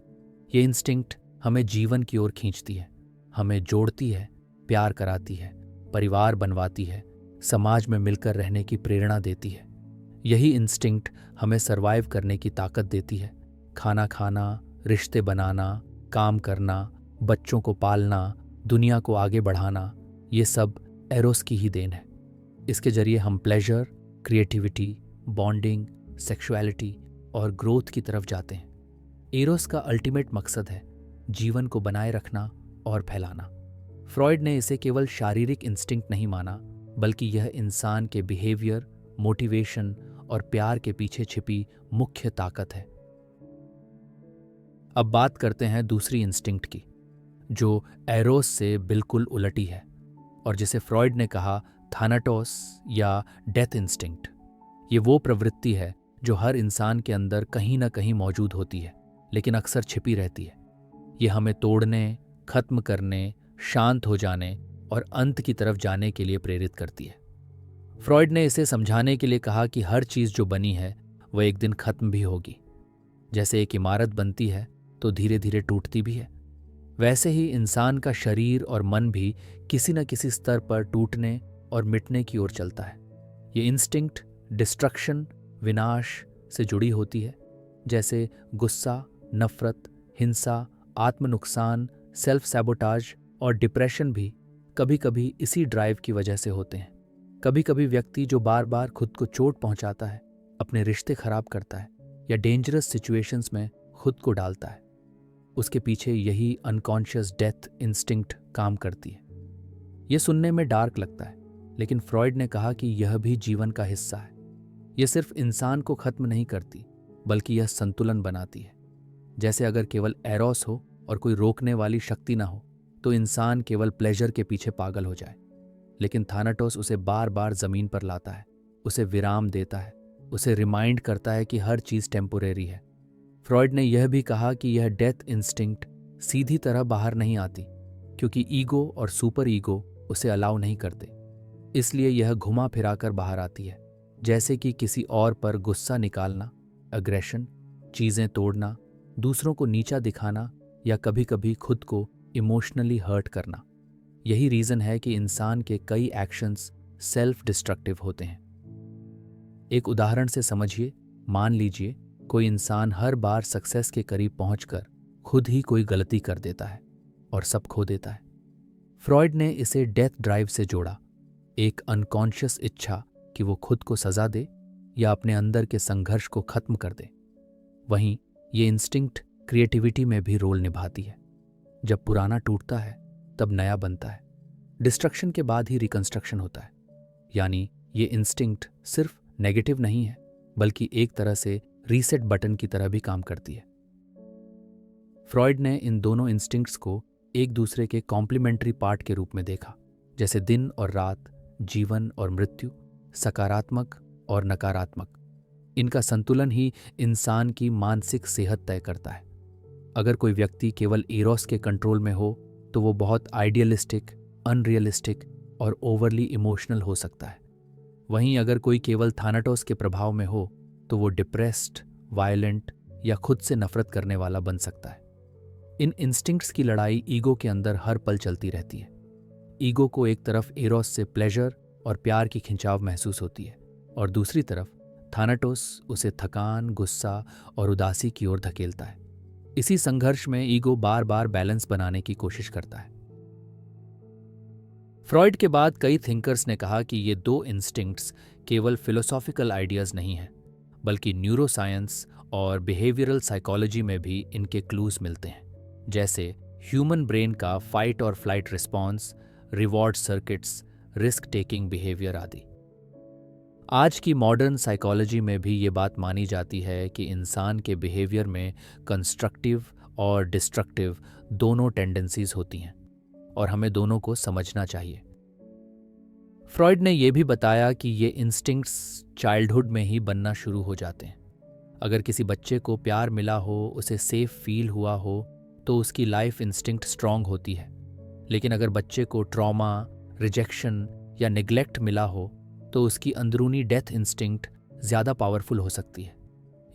ये इंस्टिंक्ट हमें जीवन की ओर खींचती है, हमें जोड़ती है, प्यार कराती है, परिवार बनवाती है, समाज में मिलकर रहने की प्रेरणा देती है। यही इंस्टिंक्ट हमें सरवाइव करने की ताकत देती है। खाना खाना, रिश्ते बनाना, काम करना, बच्चों को पालना, दुनिया को आगे बढ़ाना, ये सब एरोस की ही देन है। इसके जरिए हम प्लेजर, क्रिएटिविटी, बॉन्डिंग, सेक्सुअलिटी और ग्रोथ की तरफ जाते हैं। एरोस का अल्टीमेट मकसद है जीवन को बनाए रखना और फैलाना। फ्रॉइड ने इसे केवल शारीरिक इंस्टिंक्ट नहीं माना, बल्कि यह इंसान के बिहेवियर, मोटिवेशन और प्यार के पीछे छिपी मुख्य ताकत है। अब बात करते हैं दूसरी इंस्टिंक्ट की, जो एरोस से बिल्कुल उलटी है और जिसे फ्रॉइड ने कहा थानाटोस या डेथ इंस्टिंक्ट। ये वो प्रवृत्ति है जो हर इंसान के अंदर कहीं ना कहीं मौजूद होती है, लेकिन अक्सर छिपी रहती है। ये हमें तोड़ने, खत्म करने, शांत हो जाने और अंत की तरफ जाने के लिए प्रेरित करती है। फ्रॉइड ने इसे समझाने के लिए कहा कि हर चीज़ जो बनी है वह एक दिन खत्म भी होगी। जैसे एक इमारत बनती है तो धीरे धीरे टूटती भी है, वैसे ही इंसान का शरीर और मन भी किसी न किसी स्तर पर टूटने और मिटने की ओर चलता है। ये इंस्टिंक्ट डिस्ट्रक्शन, विनाश से जुड़ी होती है, जैसे गुस्सा, नफरत, हिंसा, आत्म नुकसान, सेल्फ सैबोटाज और डिप्रेशन भी कभी कभी इसी ड्राइव की वजह से होते हैं। कभी कभी व्यक्ति जो बार बार खुद को चोट पहुंचाता है, अपने रिश्ते खराब करता है या डेंजरस सिचुएशंस में खुद को डालता है, उसके पीछे यही अनकॉन्शियस डेथ इंस्टिंक्ट काम करती है। यह सुनने में डार्क लगता है, लेकिन फ्रॉइड ने कहा कि यह भी जीवन का हिस्सा है। यह सिर्फ इंसान को खत्म नहीं करती, बल्कि यह संतुलन बनाती है। जैसे अगर केवल एरोस हो और कोई रोकने वाली शक्ति ना हो तो इंसान केवल प्लेजर के पीछे पागल हो जाए, लेकिन थानाटोस उसे बार बार जमीन पर लाता है, उसे विराम देता है, उसे रिमाइंड करता है कि हर चीज़ टेम्पोरेरी है। फ्रॉइड ने यह भी कहा कि यह डेथ इंस्टिंक्ट सीधी तरह बाहर नहीं आती, क्योंकि ईगो और सुपर ईगो उसे अलाउ नहीं करते, इसलिए यह घुमा फिराकर बाहर आती है। जैसे कि किसी और पर गुस्सा निकालना, अग्रेशन, चीज़ें तोड़ना, दूसरों को नीचा दिखाना या कभी कभी खुद को इमोशनली हर्ट करना। यही रीज़न है कि इंसान के कई एक्शंस सेल्फ डिस्ट्रक्टिव होते हैं। एक उदाहरण से समझिए, मान लीजिए कोई इंसान हर बार सक्सेस के करीब पहुंचकर खुद ही कोई गलती कर देता है और सब खो देता है। फ्रॉइड ने इसे डेथ ड्राइव से जोड़ा, एक अनकॉन्शियस इच्छा कि वो खुद को सजा दे या अपने अंदर के संघर्ष को खत्म कर दे। वहीं ये इंस्टिंक्ट क्रिएटिविटी में भी रोल निभाती है। जब पुराना टूटता है तब नया बनता है। डिस्ट्रक्शन के बाद ही रिकंस्ट्रक्शन होता है। यानी ये इंस्टिंक्ट सिर्फ नेगेटिव नहीं है, बल्कि एक तरह से रीसेट बटन की तरह भी काम करती है। फ्रॉइड ने इन दोनों इंस्टिंक्ट्स को एक दूसरे के कॉम्प्लीमेंट्री पार्ट के रूप में देखा, जैसे दिन और रात, जीवन और मृत्यु, सकारात्मक और नकारात्मक। इनका संतुलन ही इंसान की मानसिक सेहत तय करता है। अगर कोई व्यक्ति केवल इरोस के कंट्रोल में हो तो वो बहुत आइडियलिस्टिक, अनरियलिस्टिक और ओवरली इमोशनल हो सकता है। वहीं अगर कोई केवल थानाटोस के प्रभाव में हो तो वो डिप्रेस्ड, वायलेंट या खुद से नफरत करने वाला बन सकता है। इन इंस्टिंक्ट्स की लड़ाई ईगो के अंदर हर पल चलती रहती है। ईगो को एक तरफ एरोस से प्लेजर और प्यार की खिंचाव महसूस होती है और दूसरी तरफ थानाटोस उसे थकान, गुस्सा और उदासी की ओर धकेलता है। इसी संघर्ष में ईगो बार बार बैलेंस बनाने की कोशिश करता है। फ्रॉइड के बाद कई थिंकर्स ने कहा कि ये दो इंस्टिंक्ट्स केवल फिलोसॉफिकल आइडियाज नहीं हैं, बल्कि न्यूरोसाइंस और बिहेवियरल साइकोलॉजी में भी इनके क्लूज मिलते हैं, जैसे ह्यूमन ब्रेन का फाइट और flight response, reward circuits, risk taking behaviour आदि। आज की मॉडर्न साइकोलॉजी में भी ये बात मानी जाती है कि इंसान के बिहेवियर में कंस्ट्रक्टिव और डिस्ट्रक्टिव दोनों टेंडेंसीज होती हैं और हमें दोनों को समझना चाहिए। फ्रॉइड ने यह भी बताया कि ये इंस्टिंक्ट्स चाइल्डहुड में ही बनना शुरू हो जाते हैं। अगर किसी बच्चे को प्यार मिला हो, उसे सेफ फील हुआ हो, तो उसकी लाइफ इंस्टिंक्ट स्ट्रांग होती है। लेकिन अगर बच्चे को ट्रॉमा, रिजेक्शन या निग्लेक्ट मिला हो तो उसकी अंदरूनी डेथ इंस्टिंक्ट ज़्यादा पावरफुल हो सकती है।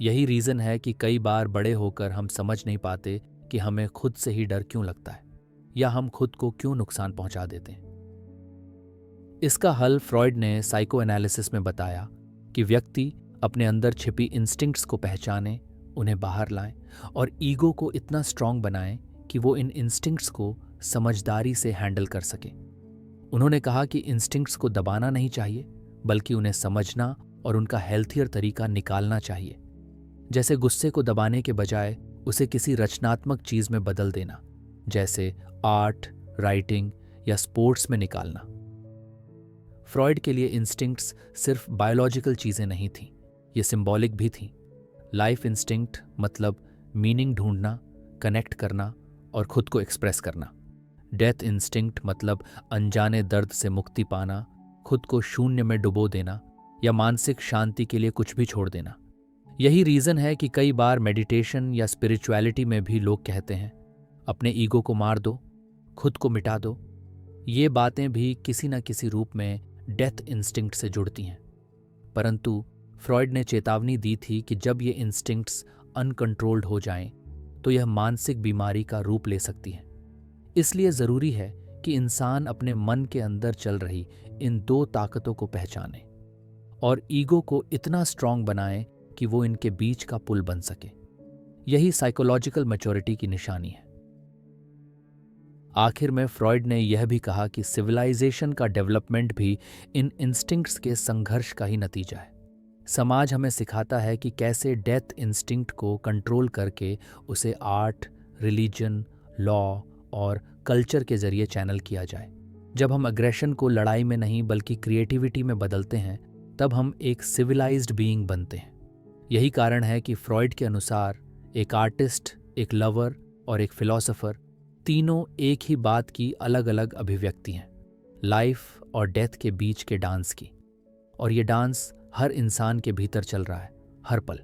यही रीज़न है कि कई बार बड़े होकर हम समझ नहीं पाते कि हमें खुद से ही डर क्यों लगता है या हम खुद को क्यों नुकसान पहुंचा देते हैं। इसका हल फ्रॉइड ने साइको एनालिसिस में बताया कि व्यक्ति अपने अंदर छिपी इंस्टिंक्ट्स को पहचाने, उन्हें बाहर लाएं और ईगो को इतना स्ट्रांग बनाएं कि वो इन इंस्टिंक्ट्स को समझदारी से हैंडल कर सके। उन्होंने कहा कि इंस्टिंक्ट्स को दबाना नहीं चाहिए, बल्कि उन्हें समझना और उनका हेल्थियर तरीका निकालना चाहिए। जैसे गुस्से को दबाने के बजाय उसे किसी रचनात्मक चीज में बदल देना, जैसे आर्ट, राइटिंग या स्पोर्ट्स में निकालना। फ्रॉइड के लिए इंस्टिंक्ट्स सिर्फ बायोलॉजिकल चीजें नहीं थीं, ये सिंबॉलिक भी थीं। लाइफ इंस्टिंक्ट मतलब मीनिंग ढूंढना, कनेक्ट करना और खुद को एक्सप्रेस करना। डेथ इंस्टिंक्ट मतलब अनजाने दर्द से मुक्ति पाना, खुद को शून्य में डुबो देना या मानसिक शांति के लिए कुछ भी छोड़ देना। यही रीज़न है कि कई बार मेडिटेशन या स्पिरिचुअलिटी में भी लोग कहते हैं, अपने ईगो को मार दो, खुद को मिटा दो। ये बातें भी किसी न किसी रूप में डेथ इंस्टिंक्ट से जुड़ती हैं। परंतु फ्रॉइड ने चेतावनी दी थी कि जब ये इंस्टिंक्ट्स अनकंट्रोल्ड हो जाएं, तो यह मानसिक बीमारी का रूप ले सकती है। इसलिए ज़रूरी है कि इंसान अपने मन के अंदर चल रही इन दो ताकतों को पहचाने और ईगो को इतना स्ट्रांग बनाए कि वो इनके बीच का पुल बन सके। यही साइकोलॉजिकल मैच्योरिटी की निशानी है। आखिर में फ्रॉइड ने यह भी कहा कि सिविलाइजेशन का डेवलपमेंट भी इन इंस्टिंक्ट्स के संघर्ष का ही नतीजा है। समाज हमें सिखाता है कि कैसे डेथ इंस्टिंक्ट को कंट्रोल करके उसे आर्ट, रिलीजन, लॉ और कल्चर के जरिए चैनल किया जाए। जब हम अग्रेशन को लड़ाई में नहीं बल्कि क्रिएटिविटी में बदलते हैं, तब हम एक सिविलाइज्ड बीइंग बनते हैं। यही कारण है कि फ्रॉइड के अनुसार एक आर्टिस्ट, एक लवर और एक फिलॉसफर तीनों एक ही बात की अलग अलग अभिव्यक्ति हैं, लाइफ और डेथ के बीच के डांस की। और ये डांस हर इंसान के भीतर चल रहा है, हर पल।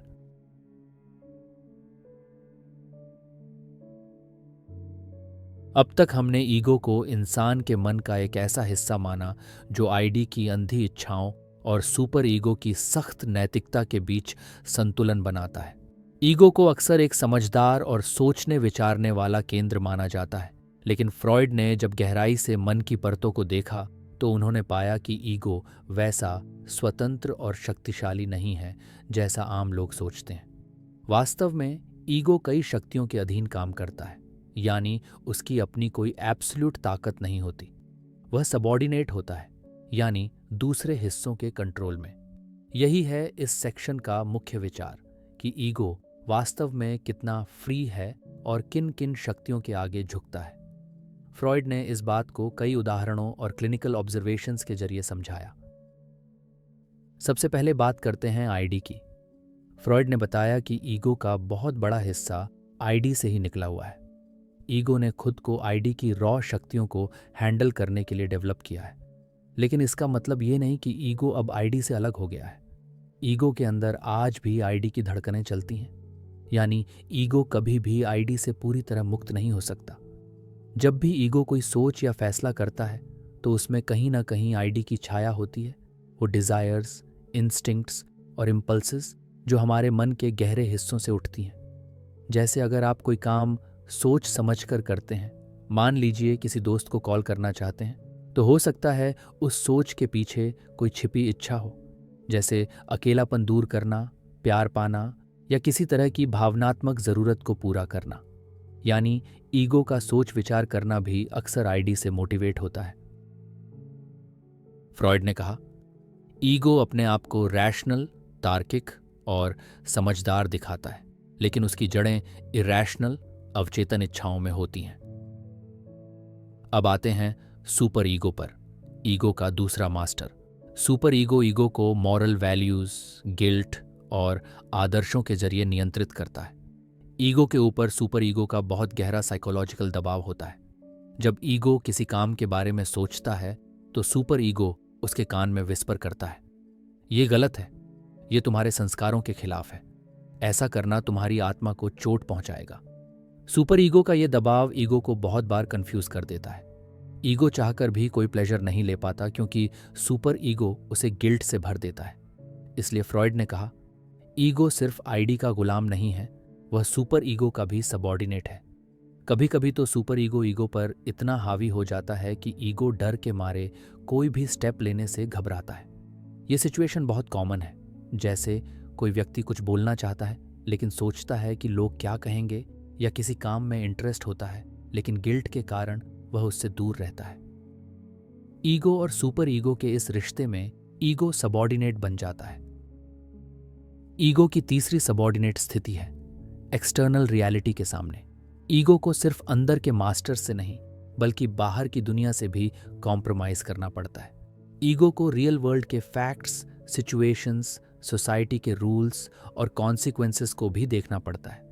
अब तक हमने ईगो को इंसान के मन का एक ऐसा हिस्सा माना जो आईडी की अंधी इच्छाओं और सुपर ईगो की सख्त नैतिकता के बीच संतुलन बनाता है। ईगो को अक्सर एक समझदार और सोचने विचारने वाला केंद्र माना जाता है, लेकिन फ्रॉइड ने जब गहराई से मन की परतों को देखा तो उन्होंने पाया कि ईगो वैसा स्वतंत्र और शक्तिशाली नहीं है जैसा आम लोग सोचते हैं। वास्तव में ईगो कई शक्तियों के अधीन काम करता है, यानी उसकी अपनी कोई एब्सोल्यूट ताकत नहीं होती। वह सबऑर्डिनेट होता है, यानी दूसरे हिस्सों के कंट्रोल में। यही है इस सेक्शन का मुख्य विचार कि ईगो वास्तव में कितना फ्री है और किन किन शक्तियों के आगे झुकता है। फ्रॉइड ने इस बात को कई उदाहरणों और क्लिनिकल ऑब्जर्वेशंस के जरिए समझाया। सबसे पहले बात करते हैं आईडी की। फ्रॉइड ने बताया कि ईगो का बहुत बड़ा हिस्सा आईडी से ही निकला हुआ है। ईगो ने खुद को आईडी की रॉ शक्तियों को हैंडल करने के लिए डेवलप किया है, लेकिन इसका मतलब ये नहीं कि ईगो अब आईडी से अलग हो गया है। ईगो के अंदर आज भी आईडी की धड़कनें चलती हैं, यानी ईगो कभी भी आईडी से पूरी तरह मुक्त नहीं हो सकता। जब भी ईगो कोई सोच या फैसला करता है तो उसमें कहीं ना कहीं आईडी की छाया होती है। वो डिज़ायर्स, इंस्टिंक्ट्स और इम्पल्सेस जो हमारे मन के गहरे हिस्सों से उठती हैं। जैसे अगर आप कोई काम सोच समझ कर करते हैं, मान लीजिए किसी दोस्त को कॉल करना चाहते हैं, तो हो सकता है उस सोच के पीछे कोई छिपी इच्छा हो, जैसे अकेलापन दूर करना, प्यार पाना या किसी तरह की भावनात्मक ज़रूरत को पूरा करना। यानी ईगो का सोच विचार करना भी अक्सर आईडी से मोटिवेट होता है। फ्रॉइड ने कहा, ईगो अपने आप को रैशनल, तार्किक और समझदार दिखाता है, लेकिन उसकी जड़ें इरैशनल, अवचेतन इच्छाओं में होती हैं। अब आते हैं सुपर ईगो पर, ईगो का दूसरा मास्टर। सुपर ईगो ईगो को मॉरल वैल्यूज, गिल्ट और आदर्शों के जरिए नियंत्रित करता है। ईगो के ऊपर सुपर ईगो का बहुत गहरा साइकोलॉजिकल दबाव होता है। जब ईगो किसी काम के बारे में सोचता है तो सुपर ईगो उसके कान में विस्पर करता है, ये गलत है, ये तुम्हारे संस्कारों के खिलाफ है, ऐसा करना तुम्हारी आत्मा को चोट पहुंचाएगा। सुपर ईगो का यह दबाव ईगो को बहुत बार कंफ्यूज कर देता है। ईगो चाहकर भी कोई प्लेजर नहीं ले पाता क्योंकि सुपर ईगो उसे गिल्ट से भर देता है। इसलिए फ्रॉइड ने कहा, ईगो सिर्फ आईडी का गुलाम नहीं है, वह सुपर ईगो का भी सबऑर्डिनेट है। कभी कभी तो सुपर ईगो ईगो पर इतना हावी हो जाता है कि ईगो डर के मारे कोई भी स्टेप लेने से घबराता है। ये सिचुएशन बहुत कॉमन है, जैसे कोई व्यक्ति कुछ बोलना चाहता है लेकिन सोचता है कि लोग क्या कहेंगे, या किसी काम में इंटरेस्ट होता है लेकिन गिल्ट के कारण वह उससे दूर रहता है। ईगो और सुपर ईगो के इस रिश्ते में ईगो सबऑर्डिनेट बन जाता है। ईगो की तीसरी सबऑर्डिनेट स्थिति है एक्सटर्नल रियलिटी के सामने। ईगो को सिर्फ अंदर के मास्टर से नहीं बल्कि बाहर की दुनिया से भी कॉम्प्रोमाइज करना पड़ता है। ईगो को रियल वर्ल्ड के फैक्ट्स, सिचुएशंस, सोसाइटी के रूल्स और कॉन्सिक्वेंसेस को भी देखना पड़ता है।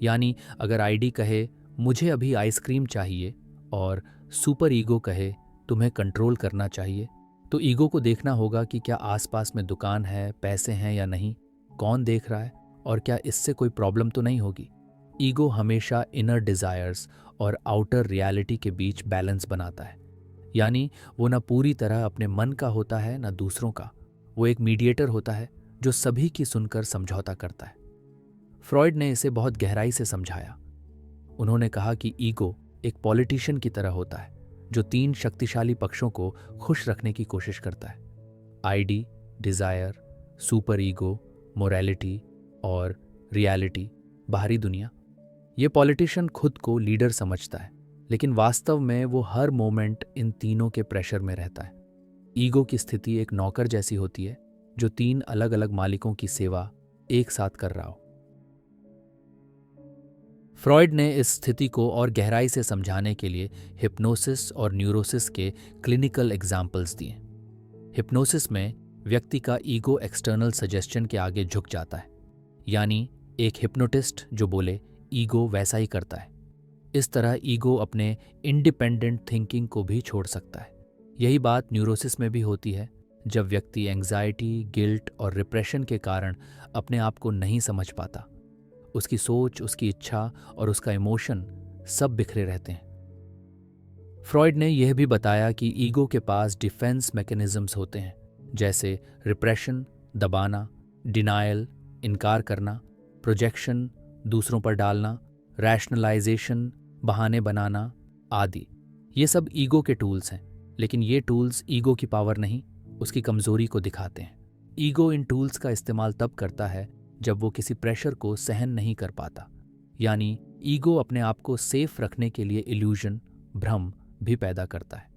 यानी अगर आईडी कहे मुझे अभी आइसक्रीम चाहिए और सुपर ईगो कहे तुम्हें कंट्रोल करना चाहिए, तो ईगो को देखना होगा कि क्या आसपास में दुकान है, पैसे हैं या नहीं, कौन देख रहा है और क्या इससे कोई प्रॉब्लम तो नहीं होगी। ईगो हमेशा इनर डिज़ायर्स और आउटर रियलिटी के बीच बैलेंस बनाता है। यानी वो ना पूरी तरह अपने मन का होता है ना दूसरों का। वो एक मीडिएटर होता है जो सभी की सुनकर समझौता करता है। फ्रॉइड ने इसे बहुत गहराई से समझाया। उन्होंने कहा कि ईगो एक पॉलिटिशियन की तरह होता है जो 3 शक्तिशाली पक्षों को खुश रखने की कोशिश करता है, ID, desire, super ego, morality और रियलिटी, बाहरी दुनिया। ये पॉलिटिशियन खुद को लीडर समझता है, लेकिन वास्तव में वो हर मोमेंट इन तीनों के प्रेशर में रहता है। ईगो की स्थिति एक नौकर जैसी होती है जो 3 अलग अलग मालिकों की सेवा एक साथ कर रहा हो। फ्रॉइड ने इस स्थिति को और गहराई से समझाने के लिए हिप्नोसिस और न्यूरोसिस के क्लिनिकल एग्जाम्पल्स दिए। हिप्नोसिस में व्यक्ति का ईगो एक्सटर्नल सजेशन के आगे झुक जाता है, यानी एक हिप्नोटिस्ट जो बोले ईगो वैसा ही करता है। इस तरह ईगो अपने इंडिपेंडेंट थिंकिंग को भी छोड़ सकता है। यही बात न्यूरोसिस में भी होती है, जब व्यक्ति एंग्जाइटी, गिल्ट और रिप्रेशन के कारण अपने आप को नहीं समझ पाता। उसकी सोच, उसकी इच्छा और उसका इमोशन सब बिखरे रहते हैं। फ्रॉइड ने यह भी बताया कि ईगो के पास डिफेंस मैकेनिज्म्स होते हैं, जैसे रिप्रेशन, दबाना, डिनायल, इनकार करना, प्रोजेक्शन, दूसरों पर डालना, रैशनलाइजेशन, बहाने बनाना आदि। ये सब ईगो के टूल्स हैं, लेकिन ये टूल्स ईगो की पावर नहीं, उसकी कमजोरी को दिखाते हैं। ईगो इन टूल्स का इस्तेमाल तब करता है जब वो किसी प्रेशर को सहन नहीं कर पाता। यानी ईगो अपने आप को सेफ रखने के लिए इल्यूजन, भ्रम भी पैदा करता है,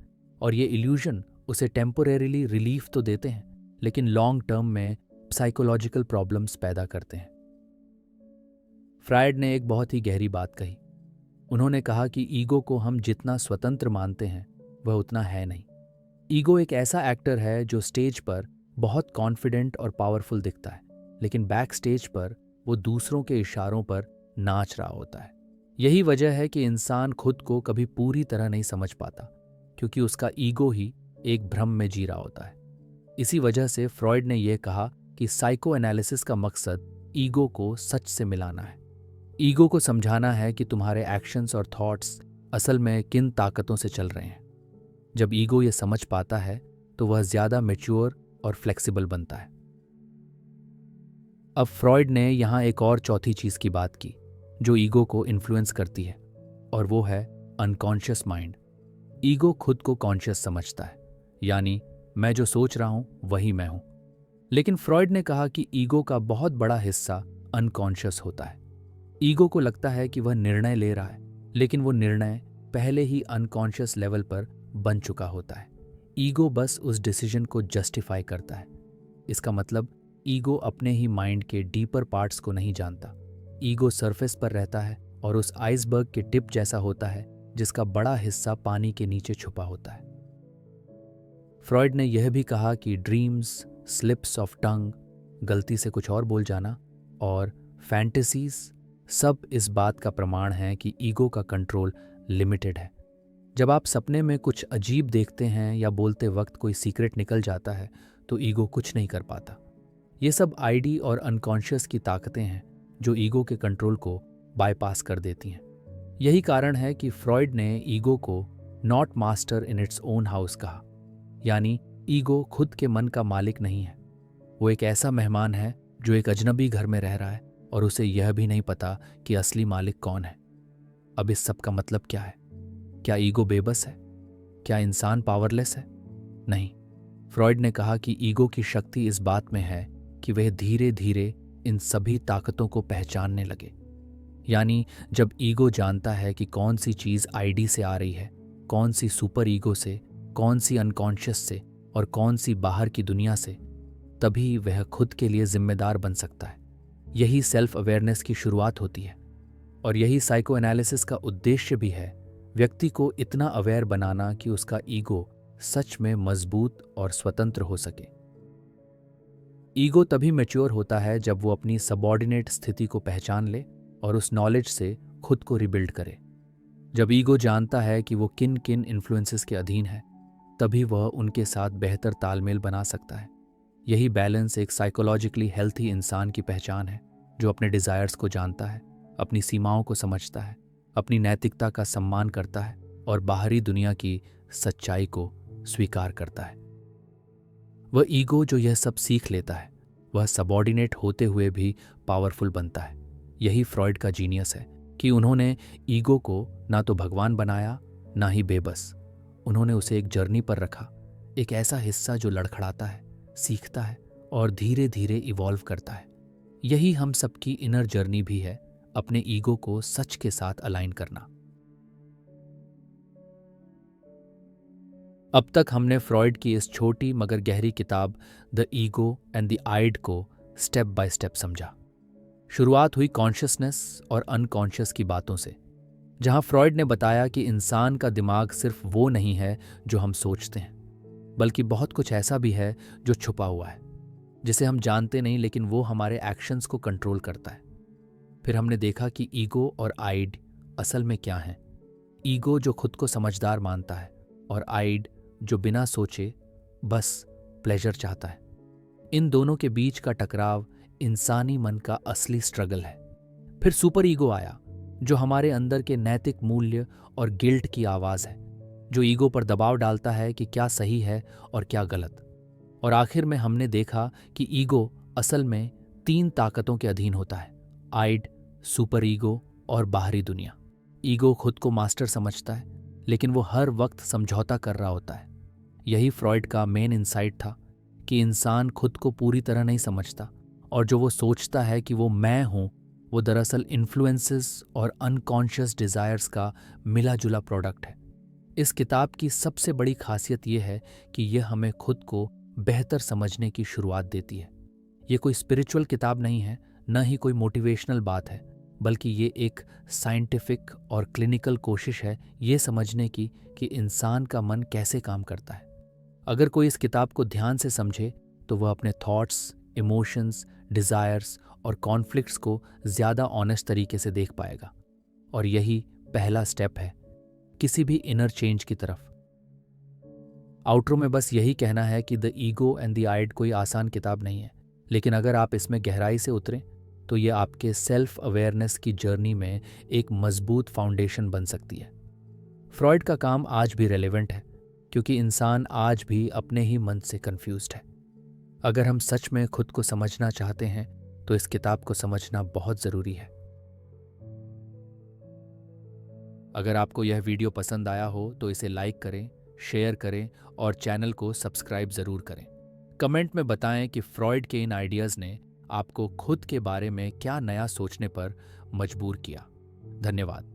और ये इल्यूजन उसे टेम्पोरेरीली रिलीफ तो देते हैं, लेकिन लॉन्ग टर्म में साइकोलॉजिकल प्रॉब्लम्स पैदा करते हैं। फ्रायड ने एक बहुत ही गहरी बात कही। उन्होंने कहा कि ईगो को हम जितना स्वतंत्र मानते हैं वह उतना है नहीं। ईगो एक ऐसा एक्टर है जो स्टेज पर बहुत कॉन्फिडेंट और पावरफुल दिखता है, लेकिन बैक स्टेज पर वो दूसरों के इशारों पर नाच रहा होता है। यही वजह है कि इंसान खुद को कभी पूरी तरह नहीं समझ पाता, क्योंकि उसका ईगो ही एक भ्रम में जी रहा होता है। इसी वजह से फ्रॉइड ने यह कहा कि साइको एनालिसिस का मकसद ईगो को सच से मिलाना है। ईगो को समझाना है कि तुम्हारे एक्शंस और थॉट्स असल में किन ताकतों से चल रहे हैं। जब ईगो ये समझ पाता है तो वह ज्यादा मैच्योर और फ्लेक्सिबल बनता है। अब फ्रॉइड ने यहां एक और चौथी चीज की बात की जो ईगो को इन्फ्लुएंस करती है, और वो है अनकॉन्शियस माइंड। ईगो खुद को कॉन्शियस समझता है, यानी मैं जो सोच रहा हूं वही मैं हूं। लेकिन फ्रॉइड ने कहा कि ईगो का बहुत बड़ा हिस्सा अनकॉन्शियस होता है। ईगो को लगता है कि वह निर्णय ले रहा है, लेकिन वो निर्णय पहले ही अनकॉन्शियस लेवल पर बन चुका होता है। ईगो बस उस डिसीजन को जस्टिफाई करता है। इसका मतलब ईगो अपने ही माइंड के डीपर पार्ट्स को नहीं जानता। ईगो सरफेस पर रहता है और उस आइसबर्ग के टिप जैसा होता है जिसका बड़ा हिस्सा पानी के नीचे छुपा होता है। फ्रॉइड ने यह भी कहा कि ड्रीम्स, स्लिप्स ऑफ टंग, गलती से कुछ और बोल जाना, और फैंटेसीज सब इस बात का प्रमाण है कि ईगो का कंट्रोल लिमिटेड है। जब आप सपने में कुछ अजीब देखते हैं या बोलते वक्त कोई सीक्रेट निकल जाता है तो ईगो कुछ नहीं कर पाता। ये सब आईडी और अनकॉन्शियस की ताकतें हैं जो ईगो के कंट्रोल को बाईपास कर देती हैं। यही कारण है कि फ्रॉइड ने ईगो को not master in its own house कहा, यानी ईगो खुद के मन का मालिक नहीं है। वो एक ऐसा मेहमान है जो एक अजनबी घर में रह रहा है और उसे यह भी नहीं पता कि असली मालिक कौन है। अब इस सब का मतलब क्या है? क्या ईगो बेबस है? क्या इंसान पावरलेस है? नहीं। फ्रॉइड ने कहा कि ईगो की शक्ति इस बात में है कि वह धीरे धीरे इन सभी ताकतों को पहचानने लगे। यानी जब ईगो जानता है कि कौन सी चीज आईडी से आ रही है, कौन सी सुपर ईगो से, कौन सी अनकॉन्शियस से और कौन सी बाहर की दुनिया से, तभी वह खुद के लिए जिम्मेदार बन सकता है। यही सेल्फ अवेयरनेस की शुरुआत होती है, और यही साइको एनालिसिस का उद्देश्य भी है, व्यक्ति को इतना अवेयर बनाना कि उसका ईगो सच में मजबूत और स्वतंत्र हो सके। ईगो तभी मैच्योर होता है जब वो अपनी सबऑर्डिनेट स्थिति को पहचान ले और उस नॉलेज से खुद को रिबिल्ड करे। जब ईगो जानता है कि वो किन किन इन्फ्लुएंसेस के अधीन है, तभी वह उनके साथ बेहतर तालमेल बना सकता है। यही बैलेंस एक साइकोलॉजिकली हेल्थी इंसान की पहचान है, जो अपने डिजायर्स को जानता है, अपनी सीमाओं को समझता है, अपनी नैतिकता का सम्मान करता है और बाहरी दुनिया की सच्चाई को स्वीकार करता है। वह ईगो जो यह सब सीख लेता है, वह सबऑर्डिनेट होते हुए भी पावरफुल बनता है। यही फ्रॉइड का जीनियस है कि उन्होंने ईगो को ना तो भगवान बनाया, ना ही बेबस। उन्होंने उसे एक जर्नी पर रखा, एक ऐसा हिस्सा जो लड़खड़ाता है, सीखता है और धीरे धीरे इवॉल्व करता है। यही हम सबकी इनर जर्नी भी है, अपने ईगो को सच के साथ अलाइन करना। अब तक हमने फ्रॉइड की इस छोटी मगर गहरी किताब द ईगो एंड द आइड को स्टेप बाय स्टेप समझा। शुरुआत हुई कॉन्शियसनेस और अनकॉन्शियस की बातों से, जहां फ्रॉइड ने बताया कि इंसान का दिमाग सिर्फ वो नहीं है जो हम सोचते हैं, बल्कि बहुत कुछ ऐसा भी है जो छुपा हुआ है, जिसे हम जानते नहीं, लेकिन वो हमारे एक्शंस को कंट्रोल करता है। फिर हमने देखा कि ईगो और आइड असल में क्या है। ईगो जो खुद को समझदार मानता है और आइड जो बिना सोचे बस प्लेजर चाहता है। इन दोनों के बीच का टकराव इंसानी मन का असली स्ट्रगल है। फिर सुपर ईगो आया, जो हमारे अंदर के नैतिक मूल्य और गिल्ट की आवाज है, जो ईगो पर दबाव डालता है कि क्या सही है और क्या गलत। और आखिर में हमने देखा कि ईगो असल में 3 ताकतों के अधीन होता है: आइड, सुपर ईगो और बाहरी दुनिया। ईगो खुद को मास्टर समझता है, लेकिन वो हर वक्त समझौता कर रहा होता है। यही फ्रॉइड का मेन इंसाइट था कि इंसान खुद को पूरी तरह नहीं समझता, और जो वो सोचता है कि वो मैं हूं, वो दरअसल इन्फ्लुएंसेस और अनकॉन्शियस डिजायर्स का मिला जुला प्रोडक्ट है। इस किताब की सबसे बड़ी खासियत यह है कि यह हमें खुद को बेहतर समझने की शुरुआत देती है। ये कोई स्पिरिचुअल किताब नहीं है, न ही कोई मोटिवेशनल बात है, बल्कि ये एक साइंटिफिक और क्लिनिकल कोशिश है ये समझने की कि इंसान का मन कैसे काम करता है। अगर कोई इस किताब को ध्यान से समझे तो वह अपने थॉट्स, इमोशंस, डिज़ायर्स और कॉन्फ्लिक्ट्स को ज़्यादा ऑनेस्ट तरीके से देख पाएगा। और यही पहला स्टेप है किसी भी इनर चेंज की तरफ। आउटरो में बस यही कहना है कि द ईगो एंड द आइड कोई आसान किताब नहीं है, लेकिन अगर आप इसमें गहराई से उतरें तो ये आपके सेल्फ अवेयरनेस की जर्नी में एक मजबूत फाउंडेशन बन सकती है। फ्रॉइड का काम आज भी रेलेवेंट है क्योंकि इंसान आज भी अपने ही मन से कंफ्यूज्ड है। अगर हम सच में खुद को समझना चाहते हैं तो इस किताब को समझना बहुत ज़रूरी है। अगर आपको यह वीडियो पसंद आया हो तो इसे लाइक करें, शेयर करें और चैनल को सब्सक्राइब ज़रूर करें। कमेंट में बताएं कि फ्रॉइड के इन आइडियाज़ ने आपको खुद के बारे में क्या नया सोचने पर मजबूर किया। धन्यवाद।